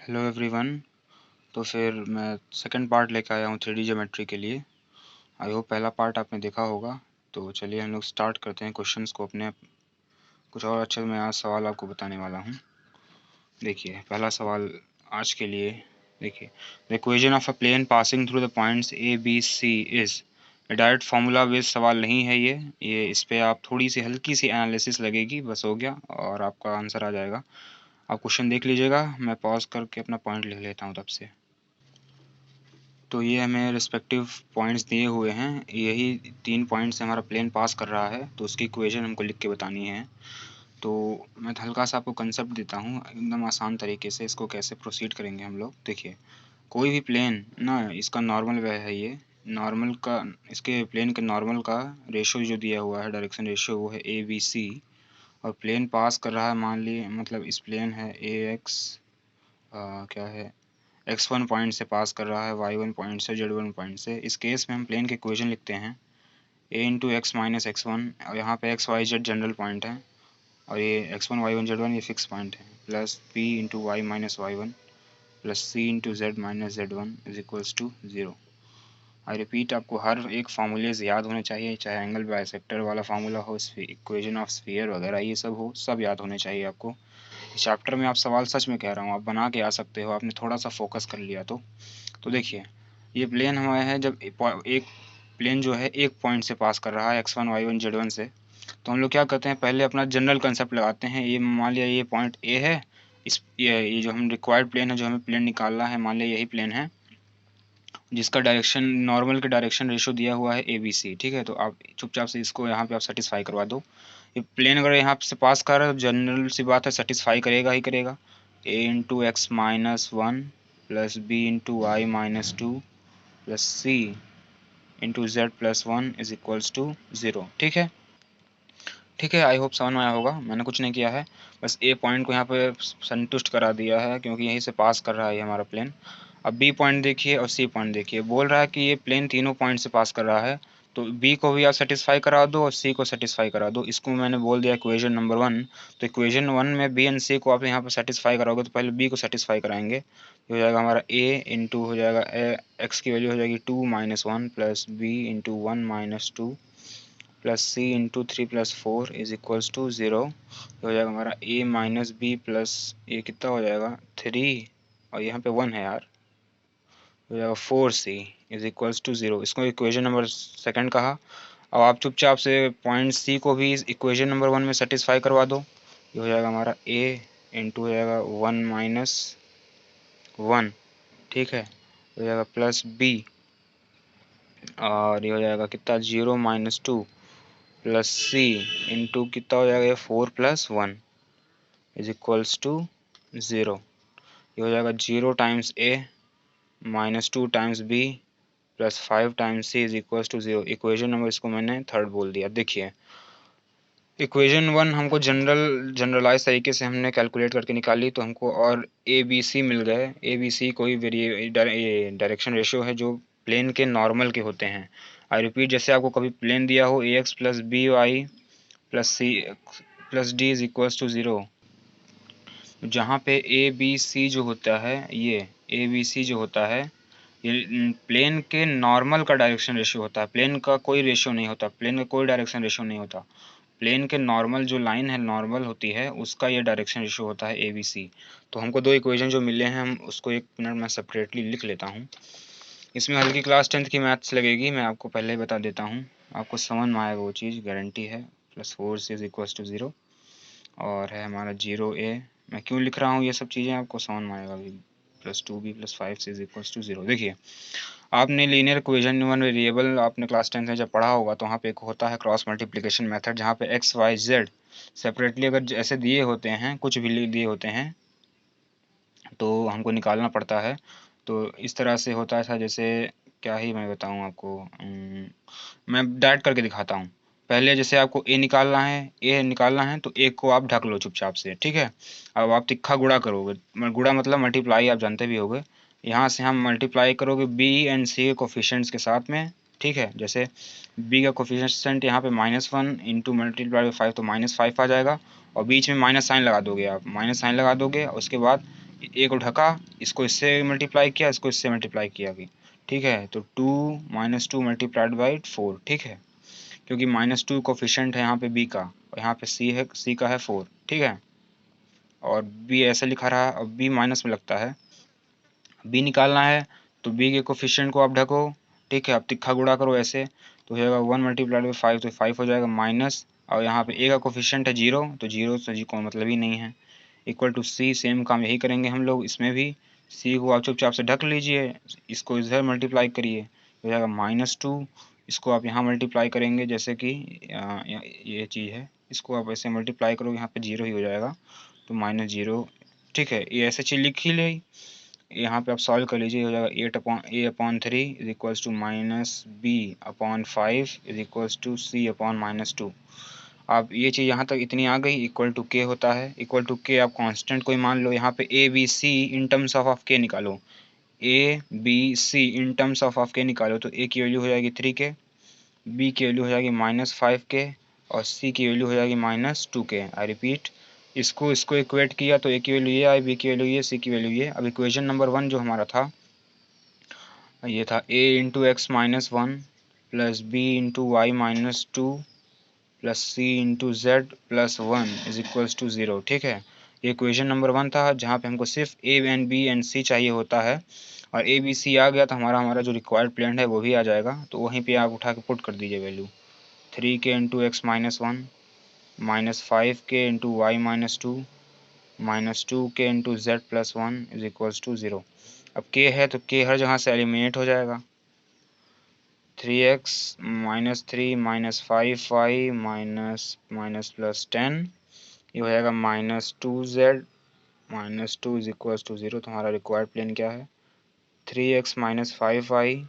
Hello everyone. तो फिर मैं सेकंड पार्ट लेकर आया हूँ 3D ज्योमेट्री के लिए। आई होप पहला पार्ट आपने देखा होगा। तो चलिए हम लोग स्टार्ट करते हैं क्वेश्चंस को अपने। कुछ और अच्छा मैं आज सवाल आपको बताने वाला हूँ। देखिए पहला सवाल आज के लिए। देखिए, the equation of a plane passing through the points A B C is direct formula based सवाल नहीं है ये इस पे आप थोड़ी सी हल्की सी एनालिसिस लगेगी, बस हो गया और आपका आंसर आ जाएगा। आप क्वेश्चन देख लीजिएगा, मैं पॉज करके अपना पॉइंट लिख लेता हूँ तब से। तो ये हमें रिस्पेक्टिव पॉइंट्स दिए हुए हैं, यही 3 पॉइंट से हमारा प्लेन पास कर रहा है, तो उसकी इक्वेशन हमको लिख के बतानी है। तो मैं हल्का सा आपको कंसेप्ट देता हूँ एकदम आसान तरीके से, इसको कैसे प्रोसीड करेंगे हम लोग। देखिए, कोई भी प्लेन ना, इसका नॉर्मल वे है ये नॉर्मल का, इसके प्लेन के नॉर्मल का रेशो जो दिया हुआ है, डायरेक्शन रेशो, वो है ए बी सी। और प्लेन पास कर रहा है, मान लिए मतलब इस प्लेन है ए एक्स, क्या है, x1 पॉइंट से पास कर रहा है, y1 पॉइंट से, z1 पॉइंट से। इस केस में हम प्लेन के इक्वेशन लिखते हैं a into x minus x1, और यहाँ पे x y z general point है, और ये x1 y1 z1 ये फिक्स पॉइंट है, plus p into y minus y1 plus c into z minus z1 is equals to 0। I repeat, आपको हर एक फार्मूलेज याद होने चाहिए, चाहे एंगल बाइसेक्टर वाला फार्मूला हो, इक्वेशन ऑफ स्फीयर वगैरह ये सब हो, सब याद होने चाहिए आपको। इस चैप्टर में आप सवाल सच में कह रहा हूँ आप बना के आ सकते हो, आपने थोड़ा सा फोकस कर लिया तो देखिए, ये प्लेन हमारे है, जब एक प्लेन जो है एक पॉइंट से पास कर रहा है x1 y1 z1 से, तो हम लोग क्या करते हैं, पहले अपना जनरल कंसेप्ट लगाते हैं। ये मान लिया ये पॉइंट ए है, ये जो हम रिक्वायर्ड प्लेन है, जो हमें प्लेन निकालना है, मान लिया यही प्लेन है, जिसका डायरेक्शन नॉर्मल के डायरेक्शन रेशो दिया हुआ है ए बी सी। ठीक है, तो आप चुपचाप से इसको यहाँ पे आप सेटिस्फाई करवा दो। ये प्लेन अगर यहाँ से पास कर रहा है, जनरल सी बात है, सेटिस्फाई करेगा ही करेगा। A into x minus one plus b into y minus two plus c into z plus one is equals to 0। ठीक है, ठीक है, आई होप समझ में आया होगा। मैंने कुछ नहीं किया है, बस ए पॉइंट को यहाँ पे संतुष्ट करा दिया है, क्योंकि यहीं से पास कर रहा है हमारा प्लेन। अब बी पॉइंट देखिए और सी पॉइंट देखिए, बोल रहा है कि ये प्लेन तीनों पॉइंट से पास कर रहा है, तो बी को भी आप सेटिस्फाई करा दो और सी को सेटिस्फाई करा दो। इसको मैंने बोल दिया इक्वेशन नंबर 1। तो इक्वेशन 1 में बी एंड सी को आप यहाँ पर सेटिस्फाई कराओगे, तो पहले बी को सेटिस्फाई कराएंगे। ये हो जाएगा हमारा ए इंटू हो जाएगा एक्स की वैल्यू हो जाएगी 2 minus one plus b into one minus two plus c into three plus four is equals to 0। हो जाएगा हमारा ए माइनस बी प्लस ये कितना हो जाएगा 3, और यहाँ पे 1 है यार, हो जाएगा 4c इज इक्वल्स टू 0। इसको इक्वेशन नंबर सेकंड कहा। अब आप चुपचाप से पॉइंट सी को भी इक्वेशन नंबर 1 में सेटिस्फाई करवा दो। ये हो जाएगा हमारा ए इंटू हो जाएगा 1 माइनस 1, ठीक है, हो जाएगा प्लस बी, और ये हो जाएगा कितना 0 माइनस 2 प्लस सी इंटू कितना हो जाएगा 4 प्लस 1 इज इक्वल्स टू 0। ये हो जाएगा 0 times a minus 2 times b plus 5 times c is equals to 0। Equation number इसको मैंने थर्ड बोल दिया। देखिए, इक्वेशन 1 हमको जनरलाइज तरीके से हमने कैलकुलेट करके निकाली, तो हमको और ए बी सी मिल गए। ए बी सी कोई डायरेक्शन रेशियो है जो प्लेन के नॉर्मल के होते हैं। आई रिपीट, जैसे आपको कभी प्लेन दिया हो a x plus b y plus c plus d is equals to 0, जहाँ पे ए बी सी जो होता है, ये ए बी सी जो होता है, ये प्लेन के नॉर्मल का डायरेक्शन रेशियो होता है। प्लेन का कोई रेशियो नहीं होता, प्लेन का कोई डायरेक्शन रेशियो नहीं होता। प्लेन के नॉर्मल जो लाइन है, नॉर्मल होती है, उसका ये डायरेक्शन रेशियो होता है ए बी सी। तो हमको दो इक्वेशन जो मिले हैं, हम उसको एक मिनट में सेपरेटली लिख लेता हूँ। इसमें हल्की क्लास 10th की मैथ्स लगेगी, मैं आपको पहले ही बता देता हूँ, आपको समझ में आएगा वो चीज़, गारंटी है। प्लस 4 इज इक्वल्स टू 0, और है हमारा 0a। मैं क्यों लिख रहा हूँ ये सब चीज़ें आपको समझ में आएगा अभी। Plus 2b plus 5 is equals to 0। देखिए, आपने लीनियर इक्वेशन वन वेरिएबल आपने क्लास 10 में जब पढ़ा होगा, तो वहाँ पे एक होता है क्रॉस मल्टीप्लिकेशन मेथड, जहाँ पे एक्स वाई जेड सेपरेटली अगर ऐसे दिए होते हैं, कुछ भी दिए होते हैं, तो हमको निकालना पड़ता है। तो इस तरह से होता था, जैसे क्या ही मैं बताऊँ आपको, मैं डायरेक्ट करके दिखाता हूँ। पहले जैसे आपको ए निकालना है, तो ए को आप ढक लो चुपचाप से, ठीक है। अब आप तिक्खा गुणा करोगे, गुणा मतलब मल्टीप्लाई, आप जानते भी होगे। यहाँ से हम मल्टीप्लाई करोगे बी एंड सी के कोफिशिएंट्स के साथ में, ठीक है। जैसे बी का कोफिशिएंट यहाँ पे -1 इंटू मल्टीप्लाई बाई 5, तो -5 आ जाएगा, और बीच में माइनस साइन लगा दोगे, आप माइनस साइन लगा दोगे। उसके बाद ए को ढका, इसको इससे मल्टीप्लाई किया, इसको इससे मल्टीप्लाई किया भी, ठीक है। तो 2 - 2 मल्टीप्लाइड बाई 4, ठीक है, क्योंकि -2 कोफिशिएंट है यहाँ पे बी का, और यहाँ पे सी है, सी का है 4, ठीक है। और बी ऐसे लिखा रहा, अब बी माइनस में लगता है, बी निकालना है तो बी के कोफिशिएंट को आप ढको, ठीक है। अब तिक्खा गुणा करो ऐसे, तो हो जाएगा 1 मल्टीप्लाइड बाई 5, तो 5 हो जाएगा माइनस, और यहाँ पे ए का कोफिशिएंट है 0, तो 0 से जी को मतलब ही नहीं है, इक्वल टू सी। सेम काम यही करेंगे हम लोग इसमें भी, सी को आप चुपचाप से ढक लीजिए, इसको इधर मल्टीप्लाई करिए, हो जाएगा -2, इसको आप यहाँ मल्टीप्लाई करेंगे, जैसे कि ये चीज़ है, इसको आप ऐसे मल्टीप्लाई करोगे, यहाँ पे 0 ही हो जाएगा, तो -0, ठीक है। ये ऐसे चीज़ लिख ही ले, यहाँ पे आप सॉल्व कर लीजिए, हो जाएगा 8/a/3 is equals to -b/5 is equals to c/-2। अब ये चीज़ यहाँ तक इतनी आ गई, इक्वल टू के होता है, इक्वल टू के आप कांस्टेंट कोई मान लो, यहाँ पे A B C in terms of K निकालो, A B C in terms of K निकालो, तो ए की वैल्यू हो जाएगी 3k, बी की वैल्यू हो जाएगी -5k, और सी की वैल्यू हो जाएगी -2k। आई रिपीट, इसको इसको इक्वेट किया तो ए की वैल्यू ये आई, बी की वैल्यू ये, सी की वैल्यू ये। अब इक्वेशन नंबर 1 जो हमारा था, ये था a into x minus 1 plus b into y minus 2 plus c into z plus 1 is equals to 0, ठीक है। ये इक्वेशन नंबर 1 था, जहाँ पे हमको सिर्फ ए एंड बी एंड सी चाहिए होता है, और ए बी सी आ गया तो हमारा जो रिक्वायर्ड प्लेन है वो भी आ जाएगा, तो वहीं पे आप उठा के पुट कर दीजिए value, 3k into x minus 1 -5k into y minus 2 -2k into z plus 1 is equals to 0। अब k है तो k हर जगह से एलिमिनेट हो जाएगा, 3x -3 -5y माइनस प्लस 10, ये हो जाएगा -2z -2 इज इक्वल्स टू 0। तो हमारा रिक्वायर्ड प्लेन क्या है, 3x -5y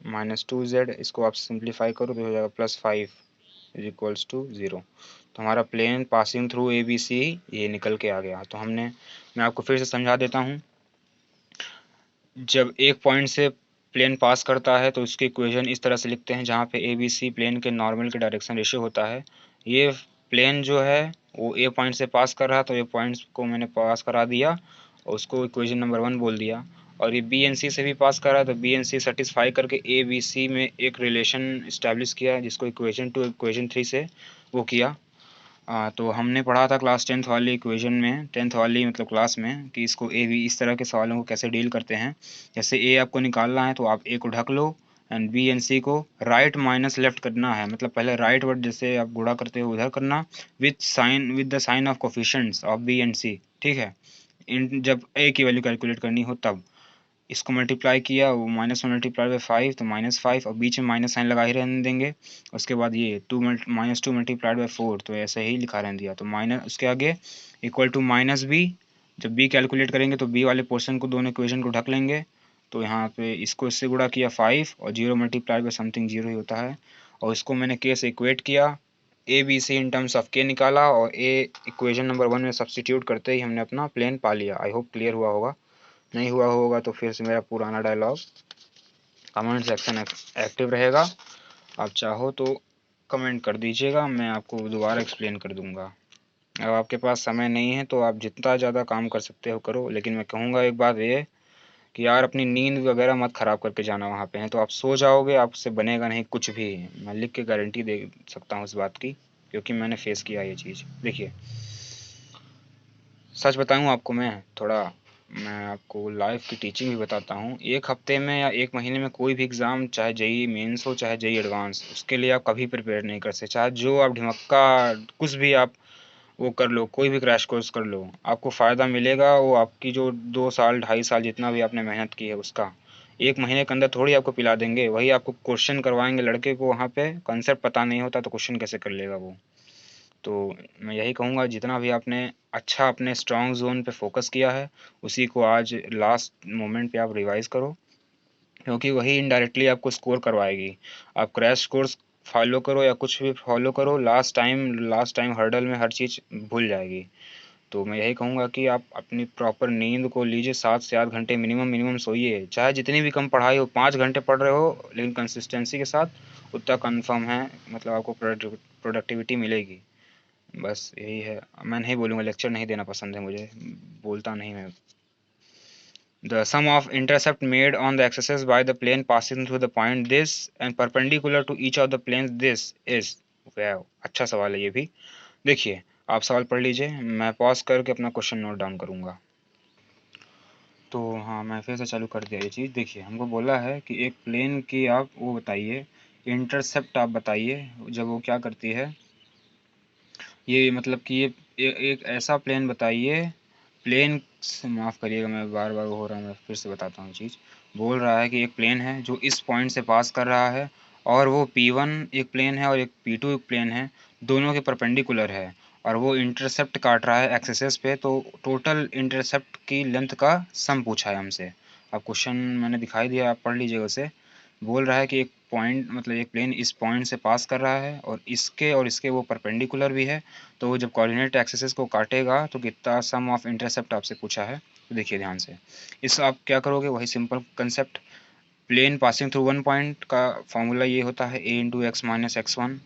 -2z, इसको आप सिंप्लीफाई करो तो हो जाएगा +5 इज इक्वल्स टू 0। तो हमारा plane passing through A B C ये निकल के आ गया। तो मैं आपको फिर से समझा देता हूँ, जब एक पॉइंट से प्लेन पास करता है तो उसकी इक्वेशन इस तरह से लिखते हैं, जहाँ पे ए बी सी प्लेन के नॉर्मल के डायरेक्शन रेशियो होता है। ये प्लेन जो है वो ए पॉइंट से पास कर रहा, तो ये पॉइंट्स को मैंने पास करा दिया और उसको इक्वेशन नंबर 1 बोल दिया। और ये बी एन सी से भी पास कर रहा है, तो बी एन सी सेटिस्फाई करके ए बी सी में एक रिलेशन इस्टेब्लिश किया, जिसको इक्वेशन 2 इक्वेशन 3 से वो किया। तो हमने पढ़ा था क्लास 10th वाली इक्वेशन में, 10th वाली मतलब क्लास में, कि इसको ए बी इस तरह के सवालों को कैसे डील करते हैं। जैसे ए आपको निकालना है तो आप ए को ढक लो, एंड बी एंड सी को राइट माइनस लेफ्ट करना है, मतलब पहले राइट वर्ड जैसे आप गुणा करते हो उधर करना, with the sign of coefficients of b and c, ठीक है। इन जब ए की वैल्यू कैलकुलेट करनी हो तब इसको मल्टीप्लाई किया, वो -1 मल्टीप्लाई बाई 5, तो -5, और बीच में माइनस साइन लगा ही रहने देंगे। उसके बाद ये -2 मल्टीप्लाइड बाई 4, तो ऐसे ही लिखा रहने दिया, तो माइनस उसके आगे इक्वल टू -b। जब b कैलकुलेट करेंगे तो b वाले पोर्शन को, दोनों इक्वेशन को ढक लेंगे, तो यहाँ पे इसको इससे गुणा किया 5, और 0 मल्टीप्लाइड बाई समथिंग 0 ही होता है, और इसको मैंने k से इक्वेट किया, A B C in terms of के निकाला, और ए इक्वेशन नंबर 1 में सब्सटीट्यूट करते ही हमने अपना प्लेन पा लिया। आई होप क्लियर हुआ होगा, नहीं हुआ होगा तो फिर से मेरा पुराना डायलॉग कमेंट सेक्शन एक्टिव रहेगा, आप चाहो तो कमेंट कर दीजिएगा, मैं आपको दोबारा एक्सप्लेन कर दूंगा। अब आपके पास समय नहीं है तो आप जितना ज़्यादा काम कर सकते हो करो, लेकिन मैं कहूँगा एक बात ये कि यार अपनी नींद वगैरह मत ख़राब करके जाना वहाँ पे, है तो आप सो जाओगे, आपसे बनेगा नहीं कुछ भी, मैं लिख के गारंटी दे सकता हूँ इस बात की, क्योंकि मैंने फेस किया ये चीज़। देखिए, सच बताऊँ आपको, मैं आपको लाइफ की टीचिंग भी बताता हूँ। एक हफ्ते में या एक महीने में कोई भी एग्ज़ाम, चाहे जेई मेंस हो चाहे जेई एडवांस, उसके लिए आप कभी प्रिपेयर नहीं कर सकते। चाहे जो आप ढिमक्का कुछ भी आप वो कर लो, कोई भी क्रैश कोर्स कर लो, आपको फ़ायदा मिलेगा वो आपकी जो 2 साल 2.5 साल जितना भी आपने मेहनत की है उसका। एक महीने के अंदर थोड़ी आपको पिला देंगे, वही आपको क्वेश्चन करवाएंगे, लड़के को वहाँ पे कंसेप्ट पता नहीं होता तो क्वेश्चन कैसे कर लेगा वो। तो मैं यही कहूँगा, जितना भी आपने अच्छा अपने स्ट्रॉन्ग जोन पे फोकस किया है, उसी को आज लास्ट मोमेंट पे आप रिवाइज करो, क्योंकि वही इनडायरेक्टली आपको स्कोर करवाएगी। आप क्रैश कोर्स फॉलो करो या कुछ भी फॉलो करो, लास्ट टाइम हर्डल में हर चीज़ भूल जाएगी। तो मैं यही कहूँगा कि आप अपनी प्रॉपर नींद को लीजिए, 7 से 8 घंटे मिनिमम सोइए, चाहे जितनी भी कम पढ़ाई हो, 5 घंटे पढ़ रहे हो लेकिन कंसिस्टेंसी के साथ, उतना कन्फर्म है, मतलब आपको प्रोडक्टिविटी मिलेगी। बस यही है, मैं नहीं बोलूँगा, लेक्चर नहीं देना पसंद है मुझे, बोलता नहीं मैं। The sum of intercept made on the axis by the plane passing through the point this and perpendicular to each of the planes this is। वाह, अच्छा सवाल है ये भी। देखिए आप सवाल पढ़ लीजिए, मैं पॉज करके अपना क्वेश्चन नोट डाउन करूंगा। तो हाँ, मैं फिर से चालू कर दिया ये चीज़। देखिए हमको बोला है कि एक प्लेन की आप वो बताइए, इंटरसेप्ट आप बताइए जब वो क्या करती है। ये मतलब कि ये एक ऐसा प्लेन बताइए, प्लेन से माफ़ करिएगा, मैं बार बार वो हो रहा है, मैं फिर से बताता हूँ चीज़। बोल रहा है कि एक प्लेन है जो इस पॉइंट से पास कर रहा है और वो P1 एक प्लेन है और एक P2 एक प्लेन है, दोनों के परपेंडिकुलर है और वो इंटरसेप्ट काट रहा है एक्सिस पे। तो टोटल इंटरसेप्ट की लेंथ का सम पूछा है हमसे। अब क्वेश्चन मैंने दिखाई दिया, आप पढ़ लीजिएगा उसे। बोल रहा है कि एक पॉइंट मतलब एक प्लेन इस पॉइंट से पास कर रहा है और इसके वो परपेंडिकुलर भी है। तो वो जब कोऑर्डिनेट एक्सिस को काटेगा तो कितना सम ऑफ इंटरसेप्ट आपसे पूछा है। तो देखिए ध्यान से, इस आप क्या करोगे, वही simple concept, plane passing through one point का फॉर्मूला ये होता है a into x minus x one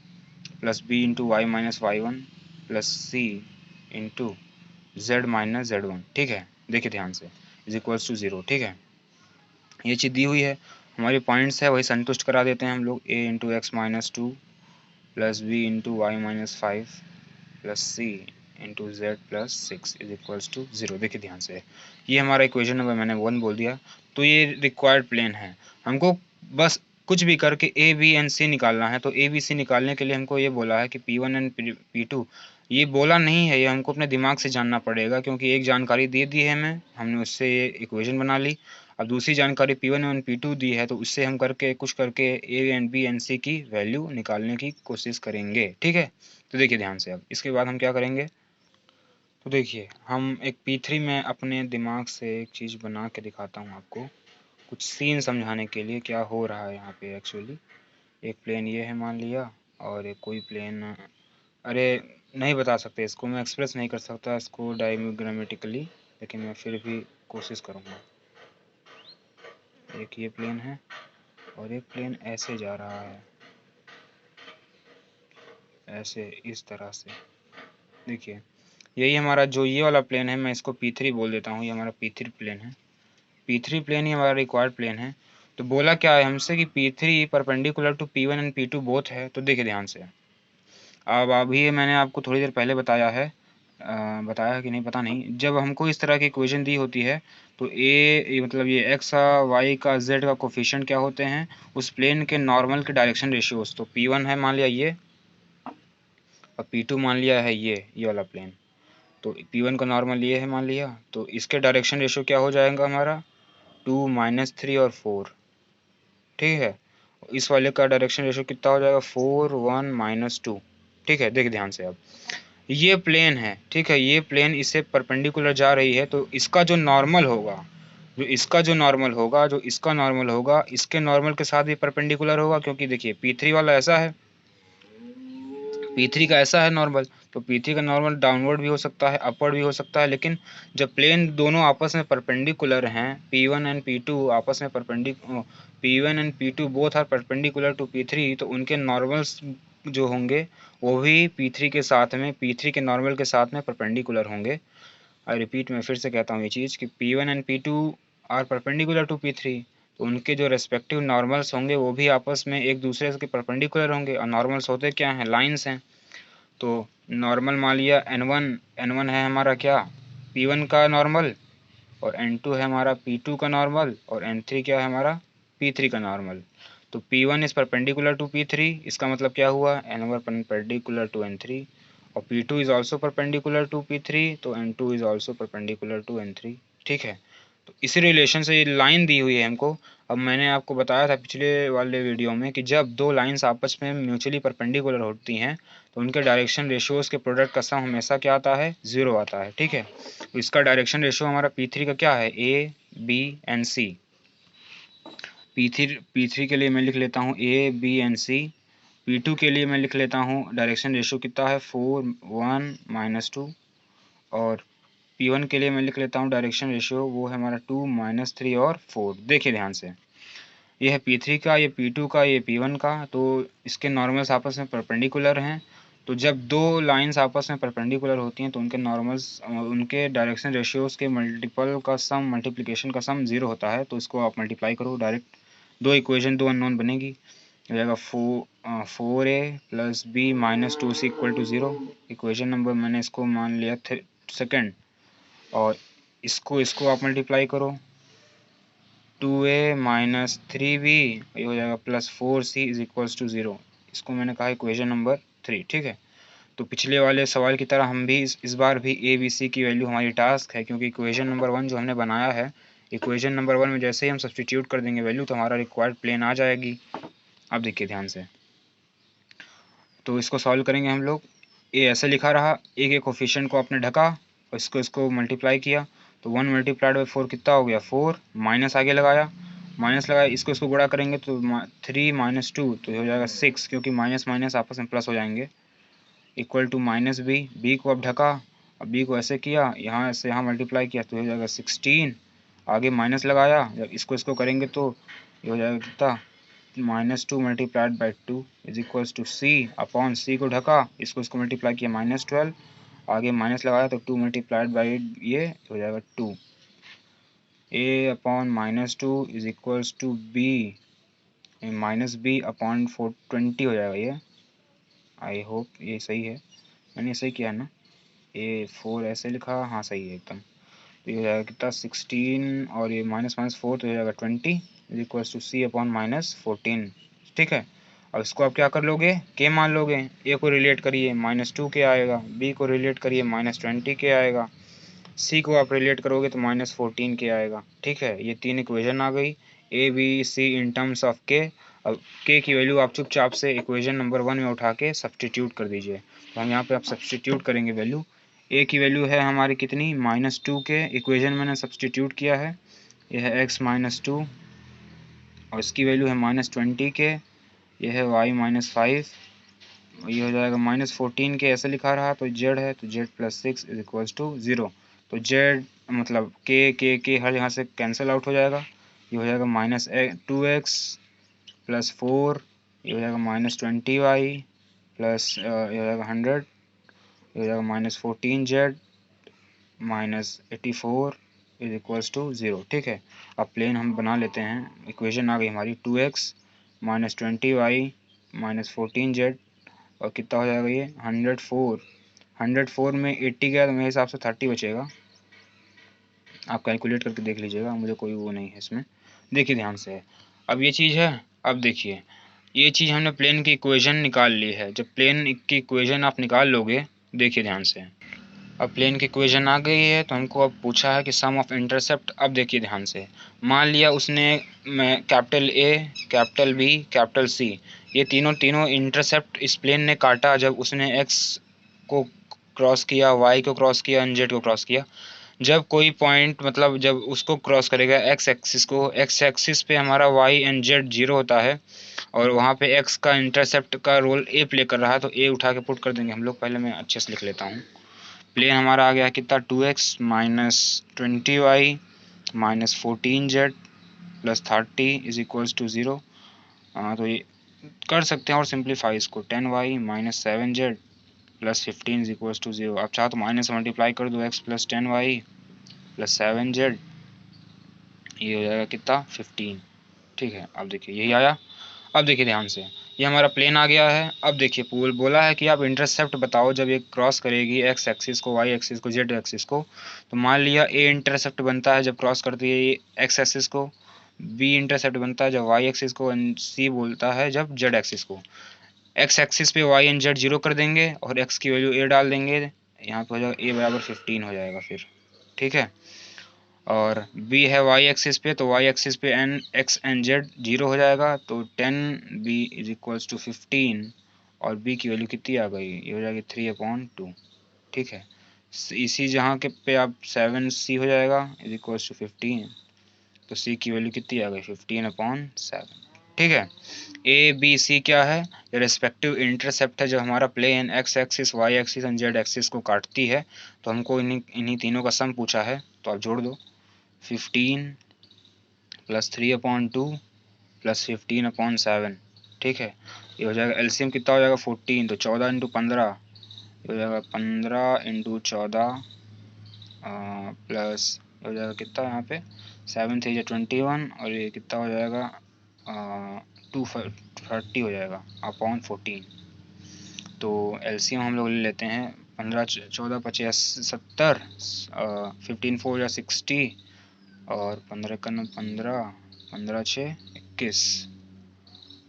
plus b into y minus y one plus c into z minus z one. ठीक है, देखिए ध्यान से, इज इक्वल्स टू ज़ीरो। ठीक है, ये चीज़ दी हुई है, हमारी पॉइंट्स है वही संतुष्ट करा देते हैं हम लोग। a into x minus two plus b into y minus five plus c into z plus six is equals to zero. देखिए ध्यान से, ये हमारा इक्वेशन नंबर मैंने वन बोल दिया। तो ये रिक्वायर्ड प्लेन है, हमको बस कुछ भी करके ए बी एंड सी निकालना है। तो ए बी सी निकालने के लिए हमको ये बोला है कि P1 एंड P2, ये बोला नहीं है, ये हमको अपने दिमाग से जानना पड़ेगा, क्योंकि एक जानकारी दे दी है हमें, हमने उससे ये इक्वेशन बना ली। अब दूसरी जानकारी P1 एंड P2 दी है, तो उससे हम करके कुछ करके ए एंड बी एंड सी की वैल्यू निकालने की कोशिश करेंगे। ठीक है, तो देखिए ध्यान से, अब इसके बाद हम क्या करेंगे। तो देखिए हम एक P3 में अपने दिमाग से एक चीज़ बना के दिखाता हूँ आपको, कुछ सीन समझाने के लिए क्या हो रहा है यहाँ पे। एक्चुअली एक प्लेन ये है मान लिया, और एक कोई प्लेन, अरे नहीं बता सकते इसको, मैं एक्सप्रेस नहीं कर सकता इसको डायग्रामेटिकली, लेकिन मैं फिर भी कोशिश करूँगा। एक ये प्लेन है और एक प्लेन ऐसे जा रहा है, ऐसे इस तरह से। देखिए यही हमारा जो ये वाला प्लेन है, मैं इसको P3 बोल देता हूँ, ये हमारा P3 प्लेन है। P3 प्लेन ही हमारा रिक्वायर्ड प्लेन है। तो बोला क्या है हमसे कि P3 perpendicular to P1 and P2 both है। तो देखिए ध्यान से, अब अभी मैंने आपको थोड़ी देर पहले बताया है, बताया कि नहीं पता नहीं, जब हमको इस तरह की इक्वेशन दी होती है तो ये मतलब ये एक्स वाई का जेड का कोफिशिएंट क्या होते हैं, उस प्लेन के नॉर्मल के डायरेक्शन रेशियोज। तो P1 है मान लिया ये, और P2 मान लिया है ये वाला प्लेन। तो P1 का नॉर्मल ये है मान लिया, तो इसके डायरेक्शन रेशियो क्या हो जाएगा हमारा, 2 माइनस 3 और 4। ठीक है, इस वाले का डायरेक्शन रेशियो कितना हो जाएगा, 4 1 माइनस 2। ठीक है, देखिए ध्यान से, अब ये प्लेन है, ठीक है, ये प्लेन इससे परपेंडिकुलर जा रही है, तो इसका जो नॉर्मल होगा, जो इसका नॉर्मल होगा इसके नॉर्मल के साथ भी परपेंडिकुलर होगा, क्योंकि देखिए P3 वाला ऐसा है, P3 का ऐसा है नॉर्मल, तो P3 का नॉर्मल डाउनवर्ड भी हो सकता है, अपवर्ड भी हो सकता है। लेकिन जब प्लेन दोनों आपस में परपेंडिकुलर हैं, P1 एंड P2 आपस में P1 and P2 both are perpendicular to P3, तो उनके नॉर्मल्स जो होंगे वो भी P3 के नॉर्मल के साथ में परपेंडिकुलर होंगे। आई रिपीट, मैं फिर से कहता हूँ ये चीज़ कि P1 and P2 are perpendicular to P3, तो उनके जो रेस्पेक्टिव नॉर्मल्स होंगे वो भी आपस में एक दूसरे के परपेंडिकुलर होंगे। और नॉर्मल्स होते क्या हैं, लाइंस हैं। तो नॉर्मल मान लिया N1 है हमारा क्या, P1 का नॉर्मल, और N2 है हमारा P2 का नॉर्मल, और N3 क्या है हमारा, P3 का नॉर्मल। तो P1 is perpendicular to P3, इसका मतलब क्या हुआ, N1 परपेंडिकुलर टू N3, और P2 is also perpendicular to P3, तो N2 is also perpendicular to N3। ठीक है, तो इसी रिलेशन से ये लाइन दी हुई है हमको। अब मैंने आपको बताया था पिछले वाले वीडियो में कि जब दो लाइंस आपस में म्यूचुअली परपेंडिकुलर होती हैं तो उनके डायरेक्शन रेशियोज़ के प्रोडक्ट का सम हमेशा क्या आता है, ज़ीरो आता है। ठीक है, तो इसका डायरेक्शन रेशियो हमारा P3 का क्या है, A B and C। P3 के लिए मैं लिख लेता हूँ A B and C। P2 के लिए मैं लिख लेता हूँ डायरेक्शन रेशियो कितना है, 4 1 माइनस 2। और P1 के लिए मैं लिख लेता हूँ डायरेक्शन रेशियो, वो है हमारा 2 माइनस 3 और 4। देखिए ध्यान से, ये है P3 का, ये P2 का, ये P1 का, तो इसके नॉर्मल्स आपस में परपेंडिकुलर हैं। तो जब दो लाइंस आपस में परपेंडिकुलर होती हैं तो उनके नॉर्मल्स, उनके डायरेक्शन रेशियोज के मल्टीपल का सम, मल्टीप्लिकेशन का सम 0 होता है। तो इसको आप मल्टीप्लाई करो डायरेक्ट, दो इक्वेशन, दो अननोन बनेगी, हो जाएगा 4a plus b minus 2 c equal to 0। Equation number मैंने इसको मान लिया सेकेंड, और इसको आप मल्टीप्लाई करो 2a माइनस 3b, ये हो जाएगा plus 4c is equals to 0। इसको मैंने कहा इक्वेशन नंबर 3। ठीक है, तो पिछले वाले सवाल की तरह हम भी इस बार भी ए बी सी की वैल्यू हमारी टास्क है, क्योंकि इक्वेशन नंबर 1 जो हमने बनाया है, इक्वेशन नंबर 1 में जैसे ही हम सब्सटीट्यूट कर देंगे वैल्यू तो हमारा रिक्वायर्ड प्लेन आ जाएगी। अब देखिए ध्यान से, तो इसको सॉल्व करेंगे हम लोग। ए ऐसे लिखा रहा, ए के कोफिशिएंट को आपने ढका और इसको मल्टीप्लाई किया, तो 1 मल्टीप्लाइड बाई 4 कितना हो गया 4, माइनस आगे लगाया, माइनस लगाया, इसको गुणा करेंगे तो 3 माइनस 2 तो हो जाएगा 6, क्योंकि माइनस माइनस आपस में प्लस हो जाएंगे, इक्वल टू माइनस बी को अब ढका, अब बी को ऐसे किया, यहाँ से यहाँ मल्टीप्लाई किया तो हो जाएगा 16, आगे माइनस लगाया, जब इसको करेंगे तो ये हो जाएगा कितना -2 multiplied by 2 is equals to c upon c को ढका, इसको मल्टीप्लाई किया -12, आगे माइनस लगाया तो 2 मल्टीप्लाइड बाई ये हो जाएगा 2, a upon -2 is equals to b minus b upon 420 हो जाएगा ये। आई होप ये सही है, मैंने सही किया है ना, ए 4 ऐसे लिखा, हाँ सही है एकदम। तो ये हो जाएगा कितना 16 और ये माइनस माइनस 4 तो हो जाएगा 20 is equals to c upon -14। ठीक है, अब इसको आप क्या कर लोगे, के मान लोगे, ए को रिलेट करिए -2 के आएगा, बी को रिलेट करिए -20 के आएगा, सी को आप रिलेट करोगे तो -14 के आएगा। ठीक है, ये तीन इक्वेशन आ गई A B C in terms of K. अब के की वैल्यू आप चुपचाप से इक्वेशन नंबर 1 में उठा के सब्सटीट्यूट कर दीजिए। तो हम यहाँ पे आप सब्सटीट्यूट करेंगे वैल्यू, ए की वैल्यू है हमारी कितनी -2 के, इक्वेशन मैंने सब्सटीट्यूट किया है, यह है x -2 और इसकी वैल्यू है -20 के, यह है y -5, ये हो जाएगा -14 के ऐसे लिखा रहा, तो z है तो z plus 6 is equals to 0। तो z मतलब के हर यहाँ से कैंसिल आउट हो जाएगा, ये हो जाएगा -2x प्लस 4, ये हो जाएगा -20y प्लस ये हो जाएगा 100, ये हो जाएगा -14z -84 इज इक्वल्स टू 0। ठीक है, अब प्लेन हम बना लेते हैं, इक्वेशन आ गई हमारी 2x -20y -14z और कितना हो जाएगा ये 104 में 80 गया तो मेरे हिसाब से 30 बचेगा, आप कैलकुलेट करके देख लीजिएगा, मुझे कोई वो नहीं है इसमें। देखिए ध्यान से, अब ये चीज़ है, अब देखिए ये चीज़ हमने प्लेन की इक्वेशन निकाल ली है। जब प्लेन की इक्वेशन आप निकाल लोगे, देखिए ध्यान से, अब प्लेन की इक्वेशन आ गई है तो हमको अब पूछा है कि सम ऑफ इंटरसेप्ट। अब देखिए ध्यान से, मान लिया उसने capital A, capital B, capital C, ये तीनों इंटरसेप्ट इस प्लेन ने काटा जब उसने एक्स को क्रॉस किया, वाई को क्रॉस किया, एंड जेड को क्रॉस किया। जब कोई पॉइंट मतलब जब उसको क्रॉस करेगा एक्स एक्सिस को, एक्स एक्सिस पे हमारा वाई एंड जेड 0 होता है और वहाँ पे एक्स का इंटरसेप्ट का रोल ए प्ले कर रहा है, तो ए उठा के पुट कर देंगे हम लोग। पहले मैं अच्छे से लिख लेता हूँ, प्लेन हमारा आ गया कितना 2x -20y -14z plus 30 is equals to 0। तो ये कर सकते हैं और सिंप्लीफाई इसको, 10y -7z plus 15 is equals to 0। आप चाहो तो माइनस मल्टीप्लाई कर दो, x plus 10y plus 7z, ये हो जाएगा कितना 15। ठीक है, अब देखिए यही आया। अब देखिए ध्यान से, ये हमारा प्लेन आ गया है। अब देखिए बोला है कि आप इंटरसेप्ट बताओ जब ये क्रॉस करेगी एक्स एक्सिस को, वाई एक्सिस को, जेड एक्सिस को। तो मान लिया ए इंटरसेप्ट बनता है जब क्रॉस करती है ये एक्स एक्सिस को, बी इंटरसेप्ट बनता है जब वाई एक्सिस को, एंड सी बोलता है जब जेड एक्सिस को। एक्स एक्सिस पे वाई एंड जेड 0 कर देंगे और एक्स की वैल्यू ए डाल देंगे, यहाँ पे हो जाएगा ए बराबर 15 हो जाएगा फिर। ठीक है, और b है y एक्सिस पे, तो y एक्सिस पे एन एक्स एंड जेड 0 हो जाएगा, तो 10b इज इक्वल्स टू 15 और b की वैल्यू कितनी आ गई, ये हो जाएगी 3/2। ठीक है, इसी जहाँ के पे आप 7c हो जाएगा इज इक्वल्स टू 15, तो c की वैल्यू कितनी आ गई 15/7। ठीक है, ए बी सी क्या है, ये रेस्पेक्टिव इंटरसेप्ट है जब हमारा plane x axis, y axis and z axis को काटती है। तो हमको इन्हीं तीनों का सम पूछा है, तो आप जोड़ दो 15 प्लस 3/2 प्लस 15/7। ठीक है, ये हो जाएगा एलसीएम कितना हो जाएगा 14, तो 14 × 15 हो जाएगा 15 इंटू 14 प्लस हो जाएगा कितना यहाँ पे 7 3 21 और ये कितना हो जाएगा 230 हो जाएगा अपॉन 14। तो एलसीएम हम लोग ले लेते हैं 15 14 25 70 15 4 या 60 और 15 का 15 15 6 21